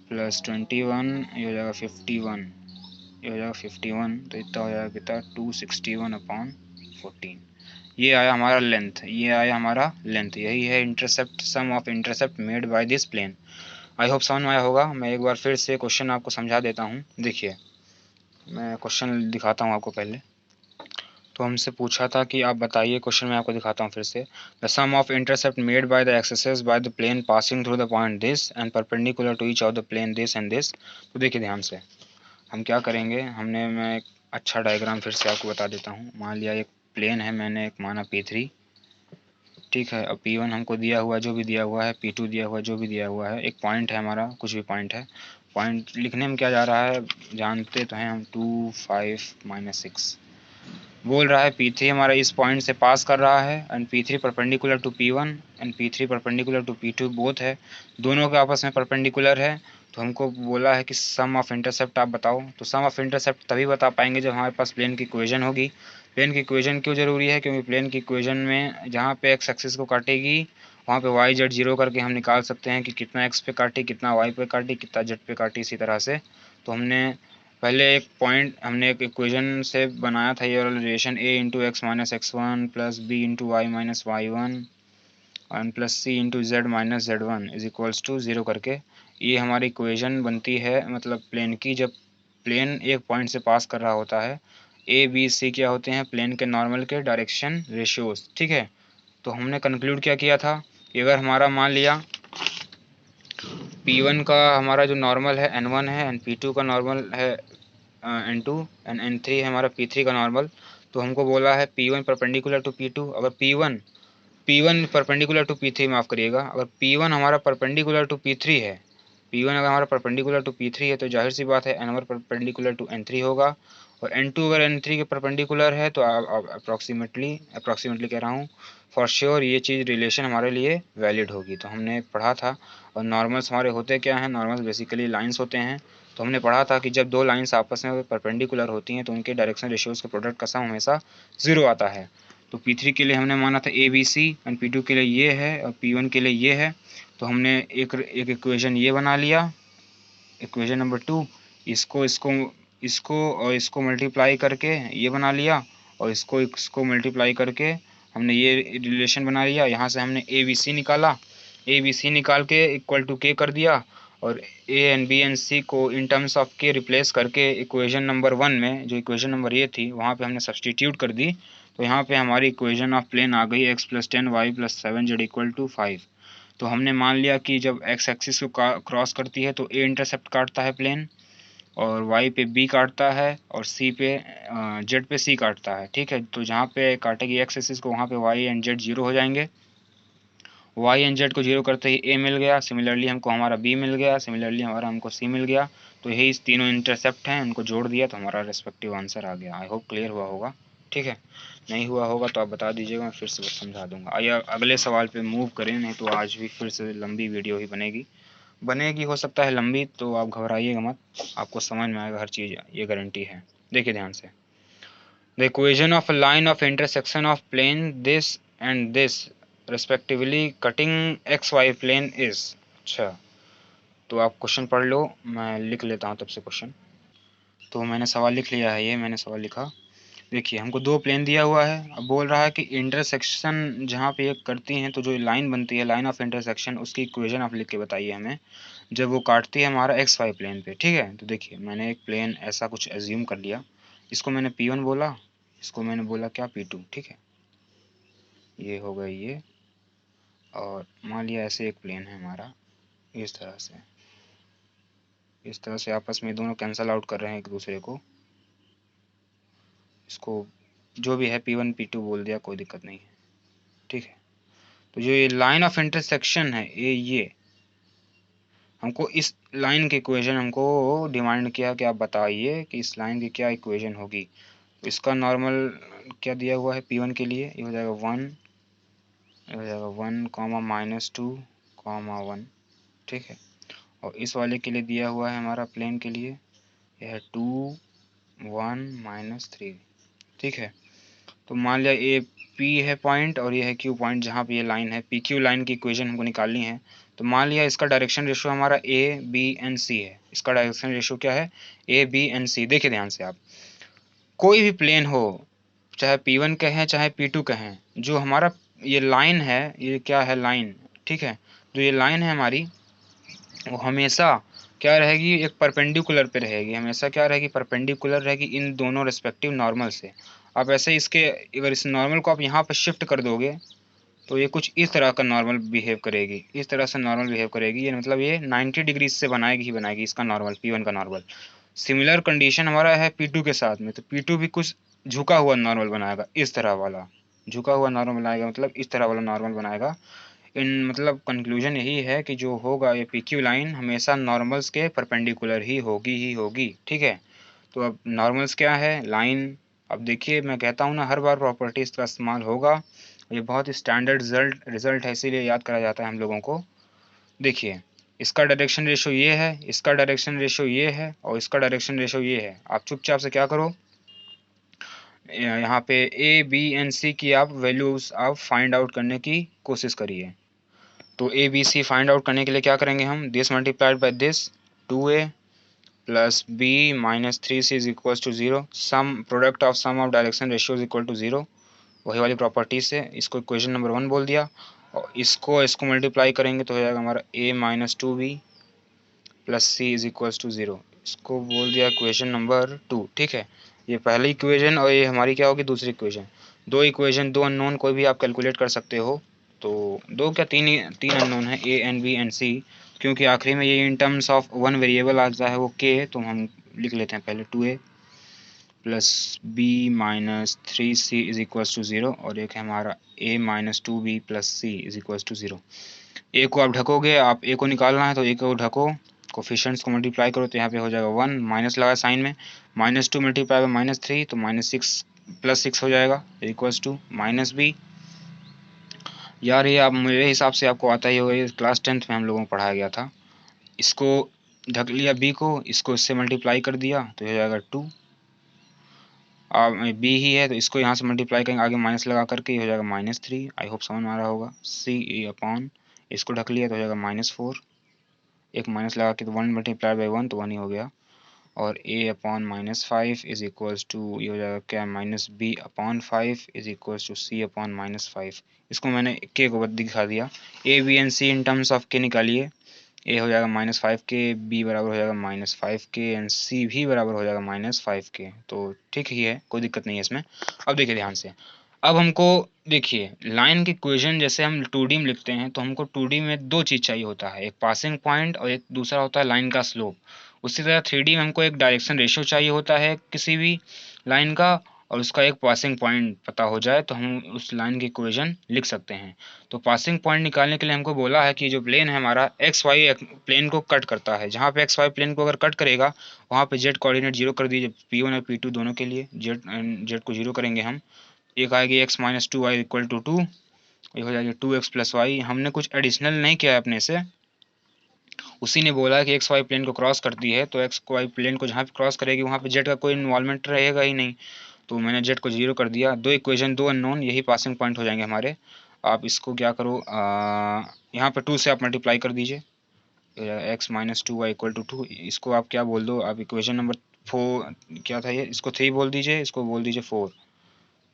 प्लस 21 ये हो जाएगा 51 ये हो जाएगा 51 तो इतना हो जाएगा कितना 261 अपॉन 14। ये आया हमारा लेंथ, ये आया हमारा लेंथ, यही है intercept, sum of intercept made by this plane. I hope समझ में आया होगा। मैं एक बार फिर से क्वेश्चन आपको समझा देता हूँ। देखिए मैं क्वेश्चन दिखाता हूँ आपको पहले। तो हमसे पूछा था कि आप बताइए, क्वेश्चन मैं आपको दिखाता हूँ फिर से। The sum of intercept made by the axes by the plane passing through the point this and perpendicular to each of the plane this and this. तो देखिए ध्यान से हम क्या करेंगे, मैं एक अच्छा डायग्राम फिर से आपको बता देता हूँ। मान लिया एक प्लेन है, मैंने एक माना P3, ठीक है। अब P1 हमको दिया हुआ, जो भी दिया हुआ है, P2 दिया हुआ, जो भी दिया हुआ है, एक पॉइंट है हमारा, कुछ भी पॉइंट है। पॉइंट लिखने में क्या जा रहा है, जानते तो हैं हम, 2 5 -6 बोल रहा है। P3 हमारा इस पॉइंट से पास कर रहा है and P3 perpendicular to P1 and P3 perpendicular to P2 both है, दोनों के आपस में परपेंडिकुलर है। तो हमको बोला है कि सम ऑफ इंटरसेप्ट आप बताओ। तो सम ऑफ इंटरसेप्ट तभी बता पाएंगे जब हमारे पास प्लेन की इक्वेशन होगी। प्लेन की इक्वेशन क्यों ज़रूरी है, क्योंकि प्लेन की इक्वेशन में जहाँ पे एक्स एक्सिस को काटेगी वहाँ पे वाई जेड जीरो करके हम निकाल सकते हैं कि कितना एक्स पे काटी, कितना वाई पे काटी, कितना जेड पे काटी, इसी तरह से। तो हमने पहले एक पॉइंट, हमने एक इक्वेशन से बनाया था ये वाला relation, a into x minus x1 plus b into y minus y1 and plus c into z minus z1 is equals to 0 करके। ये हमारी इक्वेशन बनती है मतलब प्लेन की, जब प्लेन एक पॉइंट से पास कर रहा होता है। ए बी सी क्या होते हैं, प्लेन के नॉर्मल के डायरेक्शन रेशियोज, ठीक है। तो हमने कंक्लूड क्या किया था कि अगर हमारा मान लिया P1 का हमारा जो नॉर्मल है N1 है एंड P2 का नॉर्मल है N2 एंड N3 है हमारा P3 का नॉर्मल। तो हमको बोला है P1 परपेंडिकुलर टू P2। अगर P1 परपेंडिकुलर टू P3, माफ़ करिएगा, अगर P1 हमारा परपेंडिकुलर टू P3 है, P1 अगर हमारा परपेंडिकुलर टू P3 है तो जाहिर सी बात है N1 परपेंडिकुलर टू N3 होगा। और N2 अगर N3 के परपेंडिकुलर है तो अप्रॉक्सीमेटली कह रहा हूँ, फॉर श्योर ये चीज़ रिलेशन हमारे लिए वैलिड होगी। तो हमने पढ़ा था। और नॉर्मल्स हमारे होते क्या हैं, नॉर्मल्स बेसिकली लाइंस होते हैं। तो हमने पढ़ा था कि जब दो लाइंस आपस में परपेंडिकुलर होती हैं तो उनके डायरेक्शन रेशियोज़ के प्रोडक्ट का सम हमेशा 0 आता है। तो P3 के लिए हमने माना था ABC एंड P2 के लिए ये है और P1 के लिए ये है। तो हमने एक इक्वेशन ये बना लिया, इक्वेशन नंबर 2। इसको इसको इसको और इसको मल्टीप्लाई करके ये बना लिया, और इसको मल्टीप्लाई करके हमने ये रिलेशन बना लिया। यहाँ से हमने ABC निकाला, ABC निकाल के इक्वल टू K कर दिया, और A and B and C को इन टर्म्स ऑफ K रिप्लेस करके इक्वेशन नंबर 1 में, जो इक्वेशन नंबर ये थी, वहाँ पे हमने सब्सटीट्यूट कर दी। तो यहाँ पे हमारी इक्वेशन ऑफ प्लेन आ गई x + 10 y + 7 z = 5। तो हमने मान लिया कि जब x एक्सिस को क्रॉस करती है तो A इंटरसेप्ट काटता है प्लेन, और y पे B काटता है, और C पे Z पे C काटता है, ठीक है। तो जहाँ पे काटेगी x एक्सिस को वहाँ पे y एंड z 0 हो जाएंगे। y एंड z को 0 करते ही A मिल गया, सिमिलरली हमको हमारा B मिल गया, सिमिलरली हमको C मिल गया। तो यही इस तीनों इंटरसेप्ट हैं, उनको जोड़ दिया तो हमारा रेस्पेक्टिव आंसर आ गया। आई होप क्लियर हुआ होगा, ठीक है। नहीं हुआ होगा तो आप बता दीजिएगा, मैं फिर से समझा दूंगा। आइए अगले सवाल पे मूव करें, नहीं तो आज भी फिर से लंबी वीडियो ही बनेगी, हो सकता है लंबी। तो आप घबराइएगा मत, आपको समझ में आएगा हर चीज़, ये गारंटी है। देखिए ध्यान से, the equation of a line of intersection of plane this and this respectively cutting x y plane is. अच्छा, तो आप क्वेश्चन पढ़ लो, मैं लिख लेता हूँ तब से क्वेश्चन। तो मैंने सवाल लिख लिया है, ये मैंने सवाल लिखा। देखिए हमको दो प्लेन दिया हुआ है, अब बोल रहा है कि इंटरसेक्शन जहाँ पे ये करती हैं तो जो लाइन बनती है, लाइन ऑफ इंटरसेक्शन, उसकी इक्वेशन आप लिख के बताइए हमें जब वो काटती है हमारा एक्स वाई प्लेन पे, ठीक है। तो देखिए मैंने एक प्लेन ऐसा कुछ एज्यूम कर लिया, इसको मैंने P1 बोला, इसको मैंने बोला क्या P2, ठीक है। ये हो गई ये, और मान लिया ऐसे एक प्लेन है हमारा, इस तरह से आपस में दोनों कैंसल आउट कर रहे हैं एक दूसरे को। इसको जो भी है P1 P2 बोल दिया, कोई दिक्कत नहीं है, ठीक है। तो जो ये लाइन ऑफ इंटरसेक्शन है, ये हमको इस लाइन की इक्वेशन हमको डिमांड किया कि आप बताइए कि इस लाइन की क्या इक्वेशन होगी। इसका नॉर्मल क्या दिया हुआ है P1 के लिए, ये हो जाएगा 1, ये हो जाएगा 1 कॉमा -2 कॉमा 1, ठीक है। और इस वाले के लिए दिया हुआ है हमारा प्लेन के लिए, यह है 2 1 -3, ठीक है। तो मान लिया ए पी है पॉइंट और ये है क्यू पॉइंट, जहाँ पे ये लाइन है पी क्यू लाइन की इक्वेशन हमको निकालनी है। तो मान लिया इसका डायरेक्शन रेशियो हमारा ए बी एन सी है। इसका डायरेक्शन रेशियो क्या है, ए बी एन सी। देखिए ध्यान से आप, कोई भी प्लेन हो, चाहे P1 कहें चाहे P2 कहें, जो हमारा ये लाइन है, ये क्या है लाइन, ठीक है। जो ये लाइन है हमारी, वो हमेशा क्या रहेगी, एक परपेंडिकुलर पे रहेगी, हमेशा क्या रहेगी, परपेंडिकुलर रहेगी इन दोनों रेस्पेक्टिव नॉर्मल से। आप ऐसे इसके, अगर इस नॉर्मल को आप यहाँ पे शिफ्ट कर दोगे तो ये कुछ इस तरह का नॉर्मल बिहेव करेगी, इस तरह से नॉर्मल बिहेव करेगी। ये मतलब ये 90 डिग्री से बनाएगी ही बनाएगी इसका नॉर्मल, P1 का नॉर्मल। सिमिलर कंडीशन हमारा है P2 के साथ में, तो P2 भी कुछ झुका हुआ नॉर्मल बनाएगा, इस तरह वाला झुका हुआ नॉर्मल बनाएगा, मतलब इस तरह वाला नॉर्मल बनाएगा। इन मतलब कंक्लूजन यही है कि जो होगा ये PQ लाइन हमेशा नॉर्मल्स के परपेंडिकुलर ही होगी, ठीक है। तो अब नॉर्मल्स क्या है, लाइन। अब देखिए मैं कहता हूँ ना, हर बार प्रॉपर्टीज का इस्तेमाल होगा, ये बहुत ही स्टैंडर्ड रिजल्ट है, इसीलिए याद करा जाता है हम लोगों को। देखिए इसका डायरेक्शन रेशियो ये है, इसका डायरेक्शन रेशियो ये है, और इसका डायरेक्शन रेशियो ये है। आप चुपचाप से क्या करो, यहाँ पे ए बी एन सी की आप वैल्यूज आप फाइंड आउट करने की कोशिश करिए। तो a B c find out करने के लिए क्या करेंगे हम, this multiplied by this 2a plus b minus 3c is equal to 0, sum product of sum of direction ratio is equal to 0, वही वाली प्रॉपर्टी से इसको इक्वेशन नंबर 1 बोल दिया। और इसको मल्टीप्लाई करेंगे तो हो जाएगा हमारा a minus 2b plus c is equal to 0, इसको बोल दिया इक्वेशन नंबर 2, ठीक है। ये पहली इक्वेशन और ये हमारी क्या होगी, दूसरी इक्वेशन। दो इक्वेशन, दो अननोन कोई भी आप कैलकुलेट कर सकते हो। तो दो क्या, तीन अननोन है, ए एन बी एंड सी। क्योंकि आखिरी में ये इन टर्म्स ऑफ वन वेरिएबल आता है, वो के, तो हम लिख लेते हैं पहले 2a plus b minus 3c is equal to 0, और एक है हमारा a minus 2b plus c is equal to 0। A को आप ढकोगे, आप ए को निकालना है तो ए को ढको, कोफिशिएंट्स को मल्टीप्लाई करो तो यहाँ पे हो जाएगा 1, माइनस लगा साइन में, -2 मल्टीप्लाई बाय -3 तो -6 प्लस 6 हो जाएगा इक्वल्स टू माइनस बी। यार ये आप मेरे हिसाब से आपको आता ही होगा, ये क्लास 10th में हम लोगों को पढ़ाया गया था। इसको ढक लिया बी को, इसको इससे मल्टीप्लाई कर दिया तो हो जाएगा 2, बी ही है तो इसको यहाँ से मल्टीप्लाई करेंगे आगे माइनस लगा करके, ये हो जाएगा -3। आई होप समझ में आ रहा होगा। सी अपॉन इसको ढक लिया तो हो जाएगा -4, एक माइनस लगा के तो 1 मल्टीप्लाई बाई 1 तो 1 ही हो गया। और a upon -5 is equals to, ये हो जाएगा क्या, -b upon 5 is equals to c upon -5। इसको मैंने k को दिखा दिया। a b and c in terms of k निकालिए, a हो जाएगा -5k, b बराबर हो जाएगा -5k एंड c भी बराबर हो जाएगा -5k। तो ठीक ही है, कोई दिक्कत नहीं है इसमें। अब देखिए ध्यान से, अब हमको देखिए लाइन की इक्वेशन जैसे हम 2D में लिखते हैं तो हमको 2D में दो चीज़ चाहिए होता है, एक पासिंग पॉइंट और एक दूसरा होता है लाइन का स्लोप। उसी तरह 3D में हमको एक डायरेक्शन रेशियो चाहिए होता है किसी भी लाइन का, और उसका एक पासिंग पॉइंट पता हो जाए तो हम उस लाइन की इक्वेशन लिख सकते हैं। तो पासिंग पॉइंट निकालने के लिए हमको बोला है कि जो प्लेन है हमारा एक्स वाई प्लेन को कट करता है, जहाँ पे एक्स वाई प्लेन को अगर कट करेगा वहाँ पे जेड कोऑर्डिनेट जीरो कर दीजिए, P1 और P2 दोनों के लिए जेड को जीरो करेंगे हम। एक आएगी x minus 2y equal to 2, ये हो जाएगी 2x प्लस वाई। हमने कुछ एडिशनल नहीं किया है अपने से, उसी ने बोला है कि एक्स वाई प्लेन को क्रॉस करती है, तो एक्स वाई प्लेन को जहाँ पे क्रॉस करेगी वहाँ पे जेड का कोई इन्वॉल्वमेंट रहेगा ही नहीं, तो मैंने जेड को जीरो कर दिया। दो इक्वेशन, दो अननोन, यही पासिंग पॉइंट हो जाएंगे हमारे। आप इसको क्या करो, यहाँ पे 2 से आप मल्टीप्लाई कर दीजिए, x minus 2y equal to 2। इसको आप क्या बोल दो, आप इक्वेशन नंबर 4 क्या था ये, इसको 3 बोल दीजिए, इसको बोल दीजिए 4।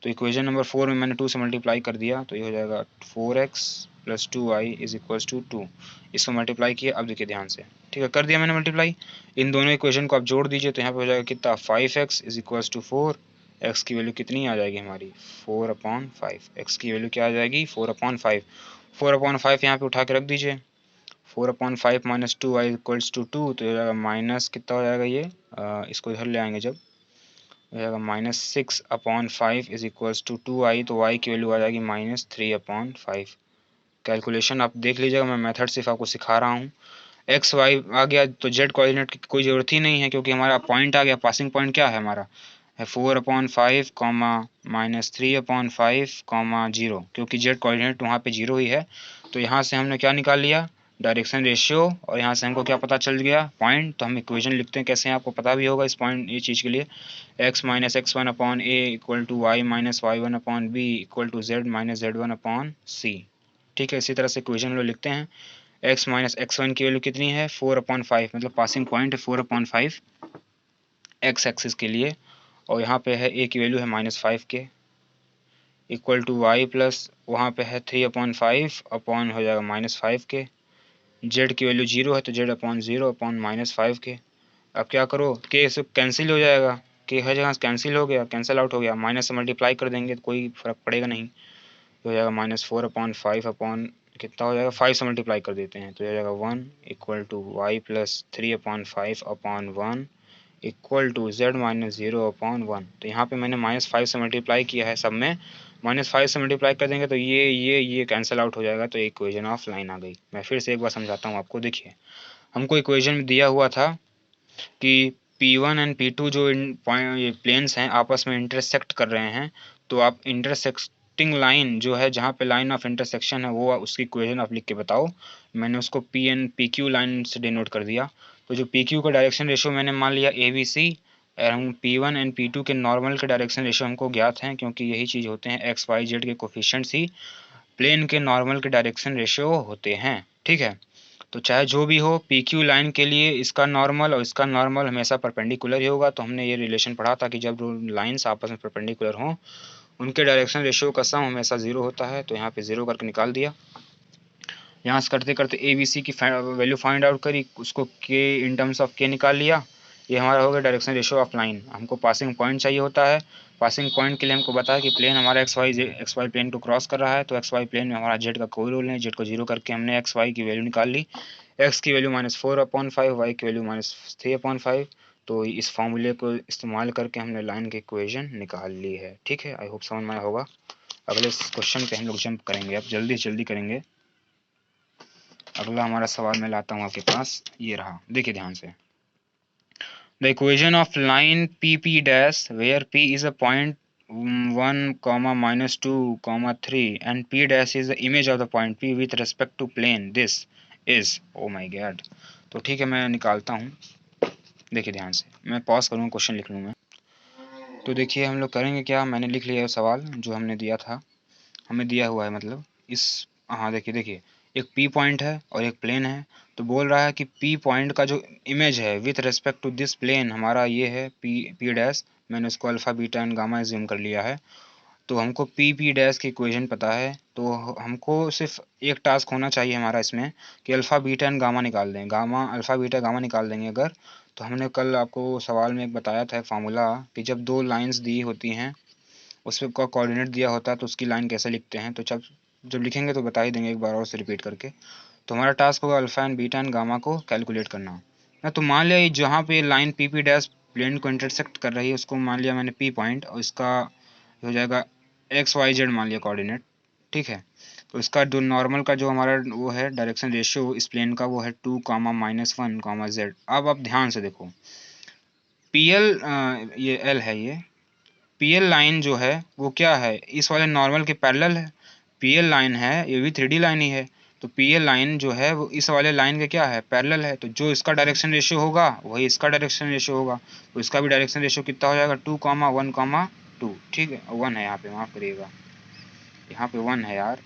तो इक्वेशन नंबर 4 में मैंने 2 से मल्टीप्लाई कर दिया तो ये हो जाएगा 4x plus 2y is equals to 2। इसको मल्टीप्लाई किया, अब देखिए ध्यान से, ठीक है, कर दिया मैंने मल्टीप्लाई। इन दोनों इक्वेशन को आप जोड़ दीजिए तो यहाँ पे हो जाएगा कितना, 5x is equals to 4। X की वैल्यू कितनी आ जाएगी हमारी, 4/5। एक्स की वैल्यू क्या आ जाएगी, 4/5। 4/5 यहाँ पे उठा के रख दीजिए, 4/5 माइनस 2y इक्वल्स टू 2, तो हो जाएगा माइनस कितना हो जाएगा ये, इसको इधर ले आएंगे जब, हो जाएगा -6/5 इज इक्वल्स टू 2i, तो y की वैल्यू आ जाएगी -3/5। कैलकुलेशन आप देख लीजिएगा, मैं मेथड सिर्फ आपको सिखा रहा हूँ। एक्स वाई आ गया तो जेड कोऑर्डिनेट की कोई ज़रूरत ही नहीं है, क्योंकि हमारा पॉइंट आ गया, पासिंग पॉइंट क्या है हमारा, है 4/5 कॉमा -3/5 कॉमा 0, क्योंकि जेड कोऑर्डिनेट वहाँ पे 0 ही है। तो यहाँ से हमने क्या निकाल लिया, डायरेक्शन रेशियो, और यहाँ से हमको क्या पता चल गया, पॉइंट। तो हम इक्वेशन लिखते हैं कैसे हैं, आपको पता भी होगा इस पॉइंट, ये चीज़ के लिए x minus x1/a equal to y minus y1/b equal to z minus z1/c। ठीक है, इसी तरह से इक्वेशन हम लोग लिखते हैं। x माइनस x1 की वैल्यू कितनी है, 4/5, मतलब पासिंग पॉइंट है 4/5 x एक्सिस के लिए, और यहाँ पे है a की वैल्यू है -5 के, इक्वल टू y प्लस वहाँ पे है 3/5 अपॉन हो जाएगा -5 के, z की वैल्यू 0 है तो z/0 अपॉन -5 के। अब क्या करो, के से कैंसिल हो जाएगा, के हर जगह कैंसिल हो गया, कैंसिल आउट हो गया, माइनस से मल्टीप्लाई कर देंगे तो कोई फर्क पड़ेगा नहीं, तो हो जाएगा -4/5 अपॉन कितना हो जाएगा, 5 से मल्टीप्लाई कर देते हैं तो हो जाएगा 1 equal to y plus 3/5 upon 1 equal to z minus 0/1। तो यहाँ पे मैंने -5 से मल्टीप्लाई किया है, सब में -5 से मल्टीप्लाई कर देंगे तो ये कैंसिल आउट हो जाएगा, तो इक्वेशन ऑफ लाइन आ गई। मैं फिर से एक बार समझाता हूँ आपको। देखिए, हमको इक्वेशन में दिया हुआ था कि P1 एंड P2 जो ये प्लेन्स हैं आपस में इंटरसेक्ट कर रहे हैं, तो आप इंटरसेक्टिंग लाइन जो है, जहाँ पे लाइन ऑफ इंटरसेक्शन है, वो उसकी इक्वेशन आप लिख के बताओ। मैंने उसको PQ लाइन से डिनोट कर दिया। तो जो PQ का डायरेक्शन रेशियो मैंने मान लिया ABC, और हम P1 एंड P2 के नॉर्मल के डायरेक्शन रेशियो हमको ज्ञात हैं, क्योंकि यही चीज़ होते हैं, एक्स वाई जेड के कोफिशिएंट्स ही प्लेन के नॉर्मल के डायरेक्शन रेशियो होते हैं। ठीक है, तो चाहे जो भी हो, पी क्यू लाइन के लिए इसका नॉर्मल और इसका नॉर्मल हमेशा परपेंडिकुलर ही होगा। तो हमने ये रिलेशन पढ़ा था कि जब लाइंस आपस में परपेंडिकुलर हों, उनके डायरेक्शन रेशियो का सम हमेशा 0 होता है। तो यहाँ पे 0 करके निकाल दिया। यहाँ से करते करते ए बी सी की वैल्यू फाइंड आउट करी, उसको के इन टर्म्स ऑफ के निकाल लिया। ये हमारा हो गया डायरेक्शन रेशियो ऑफ लाइन। हमको पासिंग पॉइंट चाहिए होता है। पासिंग पॉइंट के लिए हमको बताया कि प्लेन हमारा एक्स वाई प्लेन को क्रॉस कर रहा है, तो एक्स वाई प्लेन में हमारा जेड का कोई रोल नहीं, जेड को 0 करके हमने एक्स वाई की वैल्यू निकाल ली। एक्स की वैल्यू -4/5, वाई की वैल्यू -3/5। तो इस फॉर्मूले को इस्तेमाल करके हमने लाइन की इक्वेशन निकाल ली है। ठीक है, आई होप समझ में आया होगा। अगले क्वेश्चन पे हम लोग जंप करेंगे, अब जल्दी जल्दी करेंगे। अगला हमारा सवाल मैं लाता हूँ आपके पास, ये रहा, देखिए ध्यान से। The equation of line p p dash where p is a point 1, -2, 3 and p dash is the image of the point p with respect to plane this is, oh my god. तो ठीक है, मैं निकालता हूँ, देखिए ध्यान से। मैं पॉज करूँगा, क्वेश्चन लिख लूँ मैं। तो देखिए हम लोग करेंगे क्या, मैंने लिख लिया सवाल जो हमने दिया था, हमें दिया हुआ है, मतलब इस, हाँ देखिए देखिए, एक पी पॉइंट है और एक प्लेन है। तो बोल रहा है कि पी पॉइंट का जो इमेज है with respect to this plane हमारा ये है पी डैश। मैंने उसको alpha beta and gamma assume कर लिया है। तो हमको पी डैश की इक्वेशन पता है, तो हमको सिर्फ एक टास्क होना चाहिए हमारा इसमें कि अल्फ़ा बीटा एंड गामा निकाल दें। गामा अल्फ़ा बीटा गामा निकाल देंगे अगर, तो हमने कल आपको सवाल में एक बताया था एक फार्मूला, कि जब दो लाइंस दी होती हैं, उसमें का कोऑर्डिनेट दिया होता है, तो उसकी लाइन कैसे लिखते हैं। तो जब जब लिखेंगे तो बता ही देंगे, एक बार और से रिपीट करके। तो हमारा टास्क होगा alpha and beta and gamma को कैलकुलेट करना। ना तो मान लिया जहाँ पे line p p dash plane को इंटरसेक्ट कर रही है, उसको मान लिया मैंने पी पॉइंट, और इसका हो जाएगा एक्स वाई जेड मान लिया कोऑर्डिनेट। ठीक है, तो इसका जो नॉर्मल का जो हमारा वो है डायरेक्शन रेशियो इस प्लेन का, वो है 2, -1, जेड। अब आप ध्यान से देखो, पी एल, ये एल है, ये पी एल लाइन जो है वो क्या है, इस वाले नॉर्मल के पैरेलल है। पी एल लाइन है, ये भी 3D लाइन ही है। तो पी एल लाइन जो है वो इस वाले लाइन के क्या है, पैरेलल है। तो जो इसका डायरेक्शन रेशियो होगा वही इसका डायरेक्शन रेशियो होगा। तो इसका भी डायरेक्शन रेशियो कितना हो जाएगा, 2, 1, 2। ठीक है, 1 है यहाँ पे, माफ़ करिएगा, यहाँ पे 1 है यार।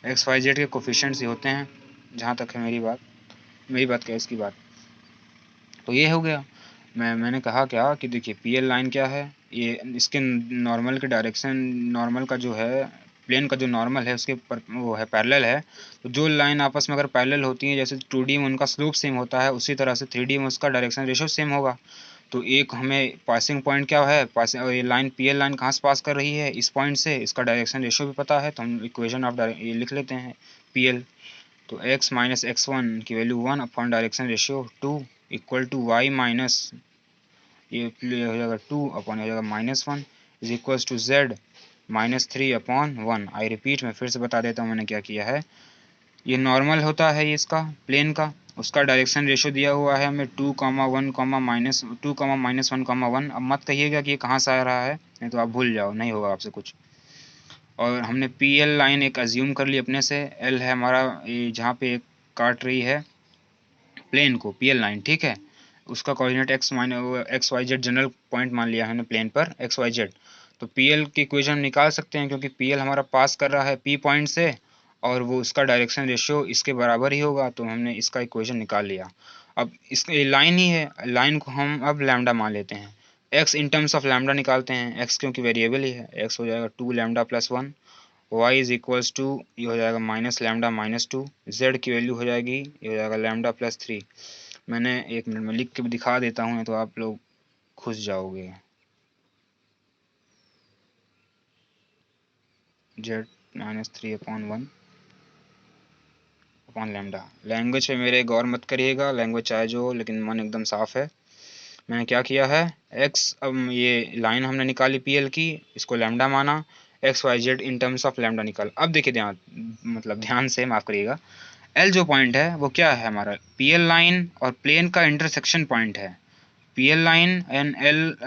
एक्स वाई जेड के कोफिशिएंट्स ही होते हैं, जहाँ तक है मेरी बात क्या, इसकी बात। तो ये हो गया। मैंने कहा क्या कि देखिए पी एल लाइन क्या है, ये इसके नॉर्मल के डायरेक्शन, नॉर्मल का जो है प्लेन का जो नॉर्मल है उसके पर वो है पैरेलल है। तो जो लाइन आपस में अगर पैरेलल होती है, जैसे 2D में उनका स्लोप सेम होता है, उसी तरह से 3D में उसका डायरेक्शन रेशियो सेम होगा। तो एक हमें पासिंग पॉइंट क्या है, पासिंग ये लाइन पी एल लाइन कहाँ से पास कर रही है, इस पॉइंट से। इसका डायरेक्शन रेशियो भी पता है, तो हम इक्वेशन ऑफ ये लिख लेते हैं पी एल। तो x माइनस x1 की value 1 upon direction ratio 2 equal to y minus, ये हो जाएगा 2 अपॉन हो जाएगा -1 is equals to z -3/1। I repeat, मैं फिर से बता देता हूँ मैंने क्या किया है। ये नॉर्मल होता है ये इसका प्लेन का, उसका डायरेक्शन रेशो दिया हुआ है हमें 2,1,-1। अब मत कहिएगा कि ये कहाँ से आ रहा है, नहीं तो आप भूल जाओ, नहीं होगा आपसे कुछ। और हमने पी एल लाइन एक अज्यूम कर ली अपने से, एल है हमारा जहाँ पे एक काट रही है प्लेन को, पी एल लाइन, ठीक है। उसका coordinate x y z general point मान लिया हमने प्लेन पर, एक्स वाई जेड। तो पी एल की इक्वेशन हम निकाल सकते हैं, क्योंकि पी एल हमारा पास कर रहा है पी पॉइंट से, और वो उसका डायरेक्शन रेशियो इसके बराबर ही होगा, तो हमने इसका इक्वेशन निकाल लिया। अब इस लाइन ही है, लाइन को हम अब लैम्डा मान लेते हैं। X in terms of lambda निकालते हैं, एक्स क्योंकि वेरिएबल ही है, एक्स हो जाएगा 2 lambda plus 1, y is equals to, ये हो जाएगा माइनस लैम्डा माइनस 2, जेड की वैल्यू हो जाएगी, ये हो जाएगा लैम्डा प्लस 3। मैंने 1 मिनट में लिख के भी दिखा देता हूँ, तो आप लोग खुश जाओगे। Z -3/1 upon lambda. लैंग्वेज पे मेरे गौर मत करिएगा, लैंग्वेज चाहे जो हो, लेकिन मन एकदम साफ है। मैंने क्या किया है, एक्स, अब ये लाइन हमने निकाली पी एल की, इसको लैम्डा माना, x y z in terms of lambda निकाल। अब देखिए ध्यान, मतलब ध्यान से, माफ़ करिएगा, एल जो पॉइंट है वो क्या है हमारा, पी एल लाइन और प्लेन का इंटरसेक्शन पॉइंट है। P l line and l,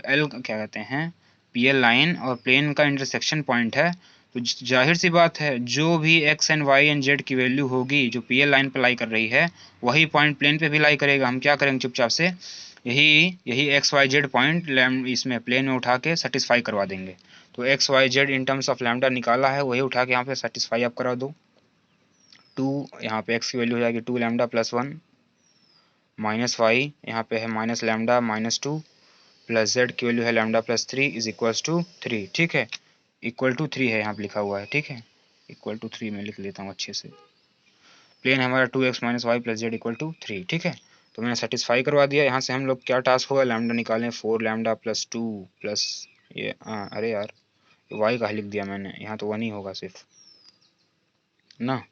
l क्या कहते हैं, पी एल लाइन और प्लेन का इंटरसेक्शन पॉइंट है। तो जाहिर सी बात है, जो भी x and y and z की वैल्यू होगी जो पी एल लाइन पर लाई कर रही है, वही पॉइंट प्लेन पे भी लाई करेगा। हम क्या करेंगे चुपचाप से, यही एक्स वाई जेड पॉइंट इसमें प्लेन में उठा के सेटिस्फाई करवा देंगे। तो x y z in terms of lambda निकाला है, वही उठा के यहाँ पे सेटिस्फाई आप करा दो। 2, यहाँ पे एक्स की वैल्यू हो जाएगी 2 लैम्डा प्लस 1, माइनस वाई यहाँ पे है minus lambda minus 2, plus z की वैल्यू है lambda plus 3 is equals to 3, ठीक है। इक्वल टू 3 है यहाँ पे लिखा हुआ है, ठीक है, इक्वल टू 3 में लिख लेता हूँ अच्छे से। प्लेन हमारा 2x minus y plus z equal to 3, ठीक है। तो मैंने सेटिस्फाई करवा दिया। यहाँ से हम लोग क्या टास्क होगा, लैम्डा निकालें, 4 लैम्डा प्लस 2 प्लस ये, अरे यार वाई का लिख दिया मैंने, यहाँ तो 1 ही होगा सिर्फ ना।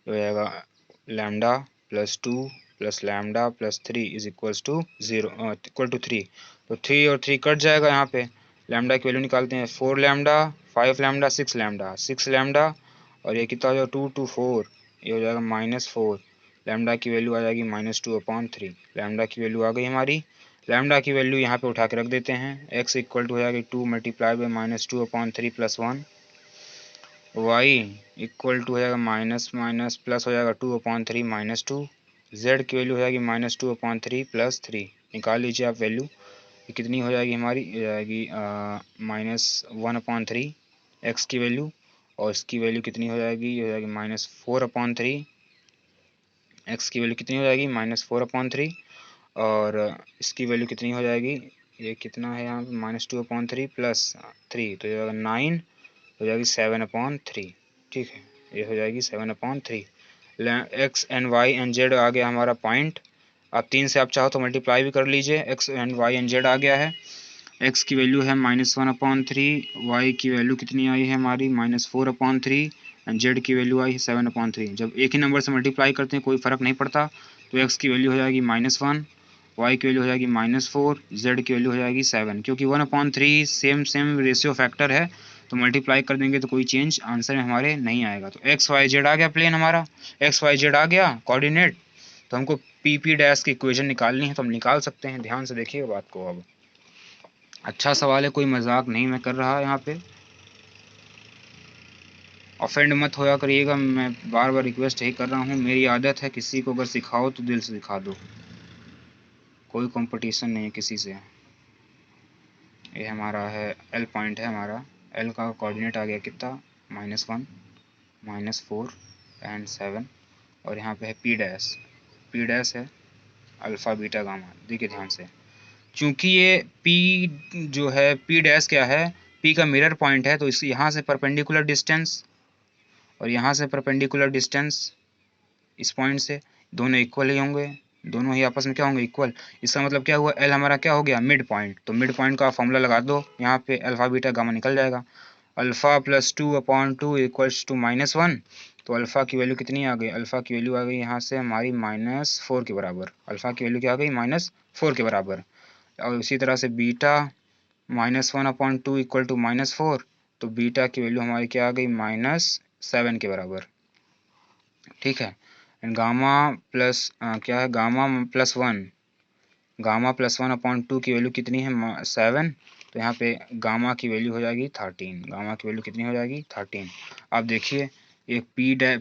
हो जाएगा lambda plus 2 plus lambda plus 3 is equals to 0, equal to 3। तो 3 और 3 कट जाएगा यहाँ पे। लैम्डा की वैल्यू निकालते हैं, 4 लैम्डा 5 लैम्डा 6 लैम्डा 6 लैम्डा, और ये कितना हो जाएगा 2 2 4, ये हो जाएगा -4। लैम्डा की वैल्यू आ जाएगी -2/3। लैम्डा की वैल्यू आ गई हमारी। लैम्डा की वैल्यू यहाँ पे उठा के रख देते हैं, x इक्वल टू हो जाएगी 2 multiply by -2/3 plus 1, y equal to हो जाएगा माइनस माइनस प्लस हो जाएगा 2/3 -2, जेड की वैल्यू हो जाएगी -2/3 प्लस 3। निकाल लीजिए आप वैल्यू, ये कितनी हो जाएगी हमारी, ये जाएगी -1/3 एक्स की वैल्यू, और इसकी वैल्यू कितनी हो जाएगी, ये हो जाएगी -4/3। एक्स की वैल्यू कितनी हो जाएगी -4/3, और इसकी वैल्यू कितनी हो जाएगी, ये कितना है यहाँ पे -2/3 प्लस 3, तो ये हो जाएगा 9, हो जाएगी 7/3, ठीक है, ये हो जाएगी 7/3। X and y and z आ गया हमारा पॉइंट। अब 3 से आप चाहो तो मल्टीप्लाई भी कर लीजिए, x and y and z आ गया है। एक्स की वैल्यू है -1/3, वाई की वैल्यू कितनी आई है हमारी -4/3, एंड जेड की वैल्यू आई है 7/3। जब एक ही नंबर से मल्टीप्लाई करते हैं कोई फ़र्क नहीं पड़ता, तो एक्स की वैल्यू हो जाएगी -1, वाई की वैल्यू हो जाएगी -4, जेड की वैल्यू हो जाएगी 7, क्योंकि 1/3 सेम रेशियो फैक्टर है, तो मल्टीप्लाई कर देंगे तो कोई चेंज आंसर में हमारे नहीं आएगा। तो एक्स वाई जेड आ गया प्लेन हमारा, एक्स वाई जेड आ गया कोऑर्डिनेट। तो हमको पी पी डैश की इक्वेशन निकालनी है, तो हम निकाल सकते हैं। ध्यान से देखिए बात को। अब अच्छा सवाल है, कोई मजाक नहीं मैं कर रहा यहाँ पे, ऑफेंड मत होया करिएगा, मैं बार बार रिक्वेस्ट यही कर रहा हूँ। मेरी आदत है किसी को अगर सिखाओ तो दिल से सिखा दो, कोई कंपटीशन नहीं है किसी से। ये हमारा है एल पॉइंट है हमारा, एल का कोऑर्डिनेट आ गया कितना, -1 -4 एंड 7, और यहाँ पे है पी डैश है अल्फ़ा बीटा गामा। देखिए ध्यान से, चूंकि ये पी जो है, पी डैश क्या है, पी का मिरर पॉइंट है, तो इस यहाँ से परपेंडिकुलर डिस्टेंस और यहाँ से परपेंडिकुलर डिस्टेंस इस पॉइंट से दोनों इक्वल ही होंगे, दोनों ही आपस में क्या होंगे, इक्वल। इसका मतलब क्या हुआ, एल हमारा क्या हो गया, मिड पॉइंट। तो मिड पॉइंट का फॉर्मूला लगा दो, यहाँ पे अल्फा बीटा गामा निकल जाएगा। अल्फा प्लस 2/2 इक्वल्स टू -1, तो अल्फा की वैल्यू कितनी आ गई, अल्फा की वैल्यू आ गई यहाँ से हमारी -4 के बराबर। अल्फा की वैल्यू क्या आ गई, -4 के बराबर। और इसी तरह से बीटा -1/2 इक्वल टू -4, तो बीटा की वैल्यू हमारी क्या आ गई, -7 के बराबर, ठीक है। एंड गामा प्लस क्या है, गामा प्लस 1, गामा प्लस 1/2 की वैल्यू कितनी है 7, तो यहाँ पे गामा की वैल्यू हो जाएगी 13, गामा की वैल्यू कितनी हो जाएगी 13। अब देखिए एक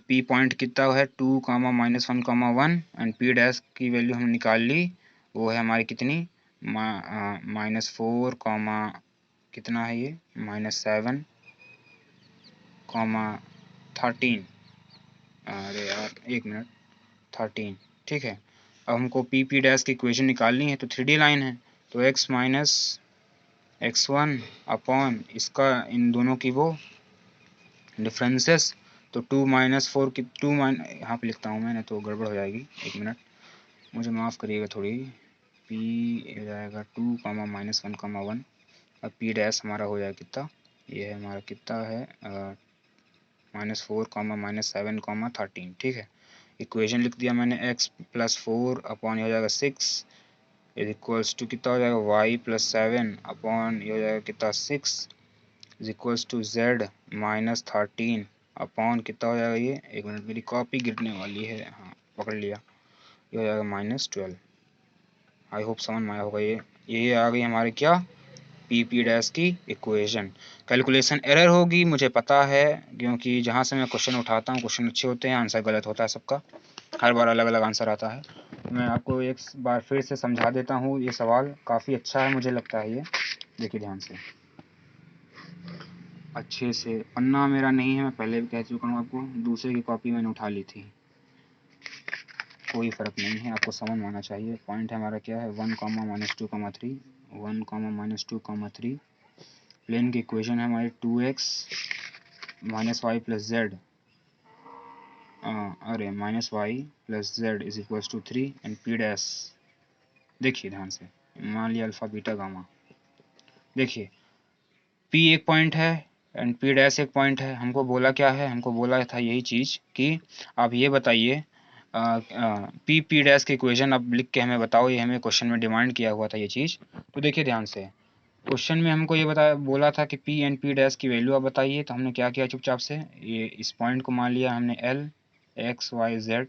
पी पॉइंट कितना है 2, -1, एंड पी डैश की वैल्यू हम निकाल ली, वो है हमारी कितनी -4, कितना है ये -7, 13, अरे यार एक मिनट, 13, ठीक है। अब हमको पी डैश की इक्वेशन निकालनी है, तो 3D लाइन है, तो x माइनस x1 अपॉन इसका इन दोनों की वो डिफरेंसेस, तो 2 - 4 की 2 यहाँ पे लिखता हूँ मैंने तो गड़बड़ हो जाएगी, एक मिनट मुझे माफ़ करिएगा थोड़ी। p हो जाएगा 2, -1, अब p डैश हमारा हो जाएगा कितना, ये है हमारा कितना है -4, -7, 13, ठीक है। इक्वेशन लिख दिया मैंने, x + 4 अपॉन ये हो जाएगा 6 इज इक्वल्स टू कितना हो जाएगा y + 7 अपॉन ये हो जाएगा कितना 6 is equals to z -13 upon कितना हो जाएगा ये, एक मिनट मेरी कॉपी गिरने वाली है, हाँ पकड़ लिया, ये हो जाएगा -12। आई होप समझ में आया होगा। ये आ गई हमारे क्या पी डैश की इक्वेशन। कैलकुलेशन एरर होगी मुझे पता है, क्योंकि जहाँ से मैं क्वेश्चन उठाता हूँ क्वेश्चन अच्छे होते हैं, आंसर गलत होता है सबका, हर बार अलग अलग आंसर आता है। मैं आपको एक बार फिर से समझा देता हूँ, ये सवाल काफ़ी अच्छा है मुझे लगता है ये, देखिए ध्यान से अच्छे से। पन्ना मेरा नहीं है, मैं पहले भी कह चुका हूँ आपको, दूसरे की कॉपी मैंने उठा ली थी, कोई फ़र्क नहीं है, आपको समझ में आना चाहिए। पॉइंट है हमारा क्या है 1, -2, 3, 1, -2, 3, प्लेन की इक्वेशन है हमारी 2x -y + z, अरे -y + z is equals to 3 and p dash, देखिए ध्यान से, मान लिया अल्फ़ा बीटा गामा, देखिए p एक पॉइंट है एंड p डैश एक पॉइंट है। हमको बोला क्या है, हमको बोला था यही चीज़ कि आप ये बताइए p डैश की इक्वेशन अब लिख के हमें बताओ, ये हमें क्वेश्चन में डिमांड किया हुआ था ये चीज़। तो देखिए ध्यान से, क्वेश्चन में हमको ये बोला था कि p एंड p डैश की वैल्यू आप बताइए, तो हमने क्या किया चुपचाप से, ये इस पॉइंट को मान लिया हमने l, x, y, z।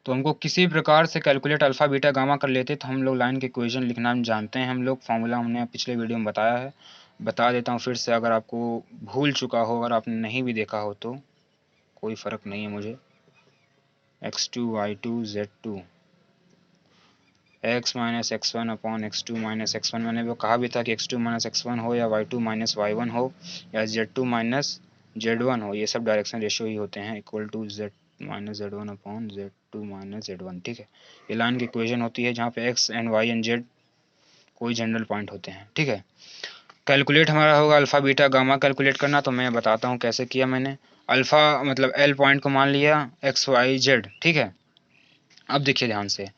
तो हमको किसी प्रकार से कैलकुलेट अल्फ़ा बीटा गामा कर लेते, तो हम लोग लाइन के इक्वेशन लिखना जानते हैं, हम लोग फॉर्मूला हमने पिछले वीडियो में बताया है, बता देता हूँ फिर से, अगर आपको भूल चुका हो, अगर आपने नहीं भी देखा हो तो कोई फ़र्क नहीं है मुझे। x2 y2 z2 x - x1 upon x2 - x1, मैंने वो कहा भी था कि x2 - x1 हो या y2 - y1 हो या z2 - z1 हो, ये सब डायरेक्शन रेशियो ही होते हैं, equal to z - z1 upon z2 - z1, ठीक है। ये लाइन की इक्वेशन होती है जहाँ पे x and y and z कोई जनरल पॉइंट होते हैं, ठीक है। कैलकुलेट हमारा होगा अल्फ़ा बीटा गामा कैलकुलेट करना, तो मैं बताता हूँ कैसे किया मैंने। अल्फ़ा मतलब l पॉइंट को मान लिया x y z, ठीक है। अब देखिए ध्यान से,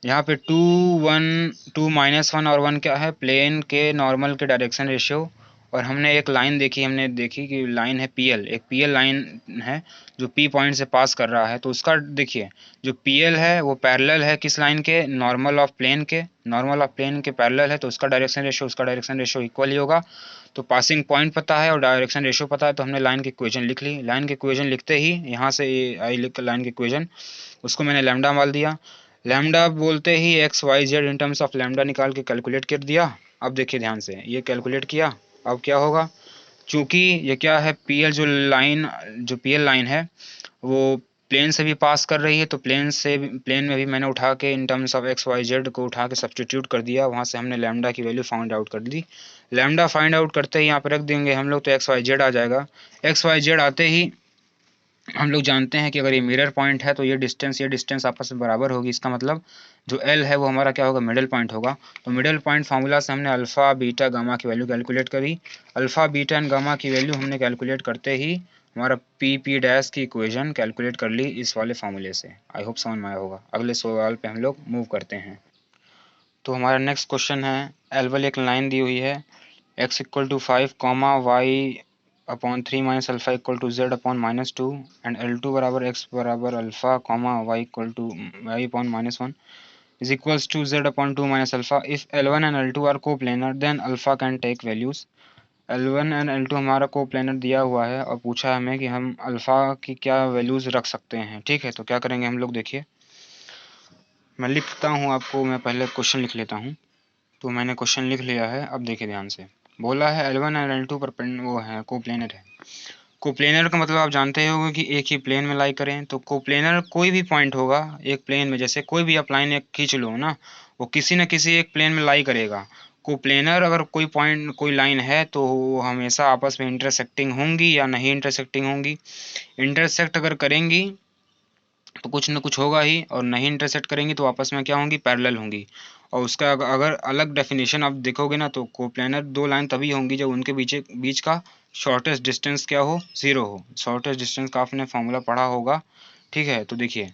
यहाँ पे 2, 1, 2, -1 और 1 क्या है, प्लेन के नॉर्मल के डायरेक्शन रेशियो, और हमने एक लाइन देखी, हमने देखी कि लाइन है PL, एक PL लाइन है जो P पॉइंट से पास कर रहा है, तो उसका देखिए जो PL है वो पैरेलल है किस लाइन के, नॉर्मल ऑफ प्लेन के, नॉर्मल ऑफ प्लेन के पैरेलल है, तो उसका डायरेक्शन रेशियो इक्वल ही होगा। तो पासिंग पॉइंट पता है और डायरेक्शन रेशियो पता है, तो हमने लाइन की इक्वेशन लिख ली। लाइन की इक्वेशन लिखते ही यहाँ से आई लिख लाइन की इक्वेशन, उसको मैंने लैम्डा मान दिया, लैम्डा बोलते ही x y z in terms of lambda निकाल के कैलकुलेट कर दिया। अब देखिए ध्यान से, ये कैलकुलेट किया, अब क्या होगा, चूंकि ये क्या है पीएल जो पीएल लाइन है वो प्लेन से भी पास कर रही है, तो प्लेन में भी मैंने उठा के in terms of x y z को उठा के सब्सटीट्यूट कर दिया, वहाँ से हमने लैम्डा की वैल्यू फाइंड आउट कर दी। लैम्डा फाइंड आउट करते ही यहाँ पर रख देंगे हम लोग, तो एक्स वाई जेड आ जाएगा। एक्स वाई जेड आते ही हम लोग जानते हैं कि अगर ये मिरर पॉइंट है तो ये डिस्टेंस आपस में बराबर होगी, इसका मतलब जो L है वो हमारा क्या होगा, मिडल पॉइंट होगा। तो मिडल पॉइंट फार्मूला से हमने अल्फ़ा बीटा गामा की वैल्यू कैलकुलेट करी। अल्फ़ा बीटा एंड गामा की वैल्यू हमने कैलकुलेट करते ही हमारा पी डैश की इक्वेशन कैलकुलेट कर ली इस वाले फार्मूले से। आई होप समझ में आया होगा। अगले सवाल पे हम लोग मूव करते हैं। तो हमारा नेक्स्ट क्वेश्चन है, एल एक लाइन दी हुई है, x = 5, y upon 3 minus alpha equal to z upon -2 and L2 बराबर x बराबर alpha y equal to y upon -1 is equals to z upon 2 minus alpha. If L1 and L2 are coplanar, then alpha can take values. L1 and L2 हमारा coplanar दिया हुआ है और पूछा है हमें कि हम अल्फ़ा की क्या वैल्यूज़ रख सकते हैं। ठीक है, तो क्या करेंगे हम लोग, देखिए मैं लिखता हूँ आपको, मैं पहले क्वेश्चन लिख लेता हूँ। तो मैंने क्वेश्चन लिख लिया है, अब देखिए ध्यान से। बोला है L1 एंड L2 पर वो है कोप्लेनर है। कोप्लेनर का मतलब आप जानते ही होंगे कि एक ही प्लेन में लाई करें। तो कोप्लेनर कोई भी पॉइंट होगा एक प्लेन में, जैसे कोई भी आप लाइन एक खींच लो ना, वो किसी न किसी एक प्लेन में लाई करेगा। कोप्लेनर अगर कोई पॉइंट कोई लाइन है तो वो हमेशा आपस में इंटरसेक्टिंग होंगी या नहीं इंटरसेक्टिंग होंगी। इंटरसेक्ट अगर करेंगी तो कुछ न कुछ होगा ही, और नहीं इंटरसेक्ट करेंगी तो आपस में क्या होंगी, पैरेलल होंगी। और उसका अगर अलग डेफिनेशन आप देखोगे ना, तो कोप्लेनर दो लाइन तभी होंगी जब उनके बीच का शॉर्टेस्ट डिस्टेंस क्या हो, ज़ीरो हो। शॉर्टेस्ट डिस्टेंस का आपने फॉर्मूला पढ़ा होगा। ठीक है, तो देखिए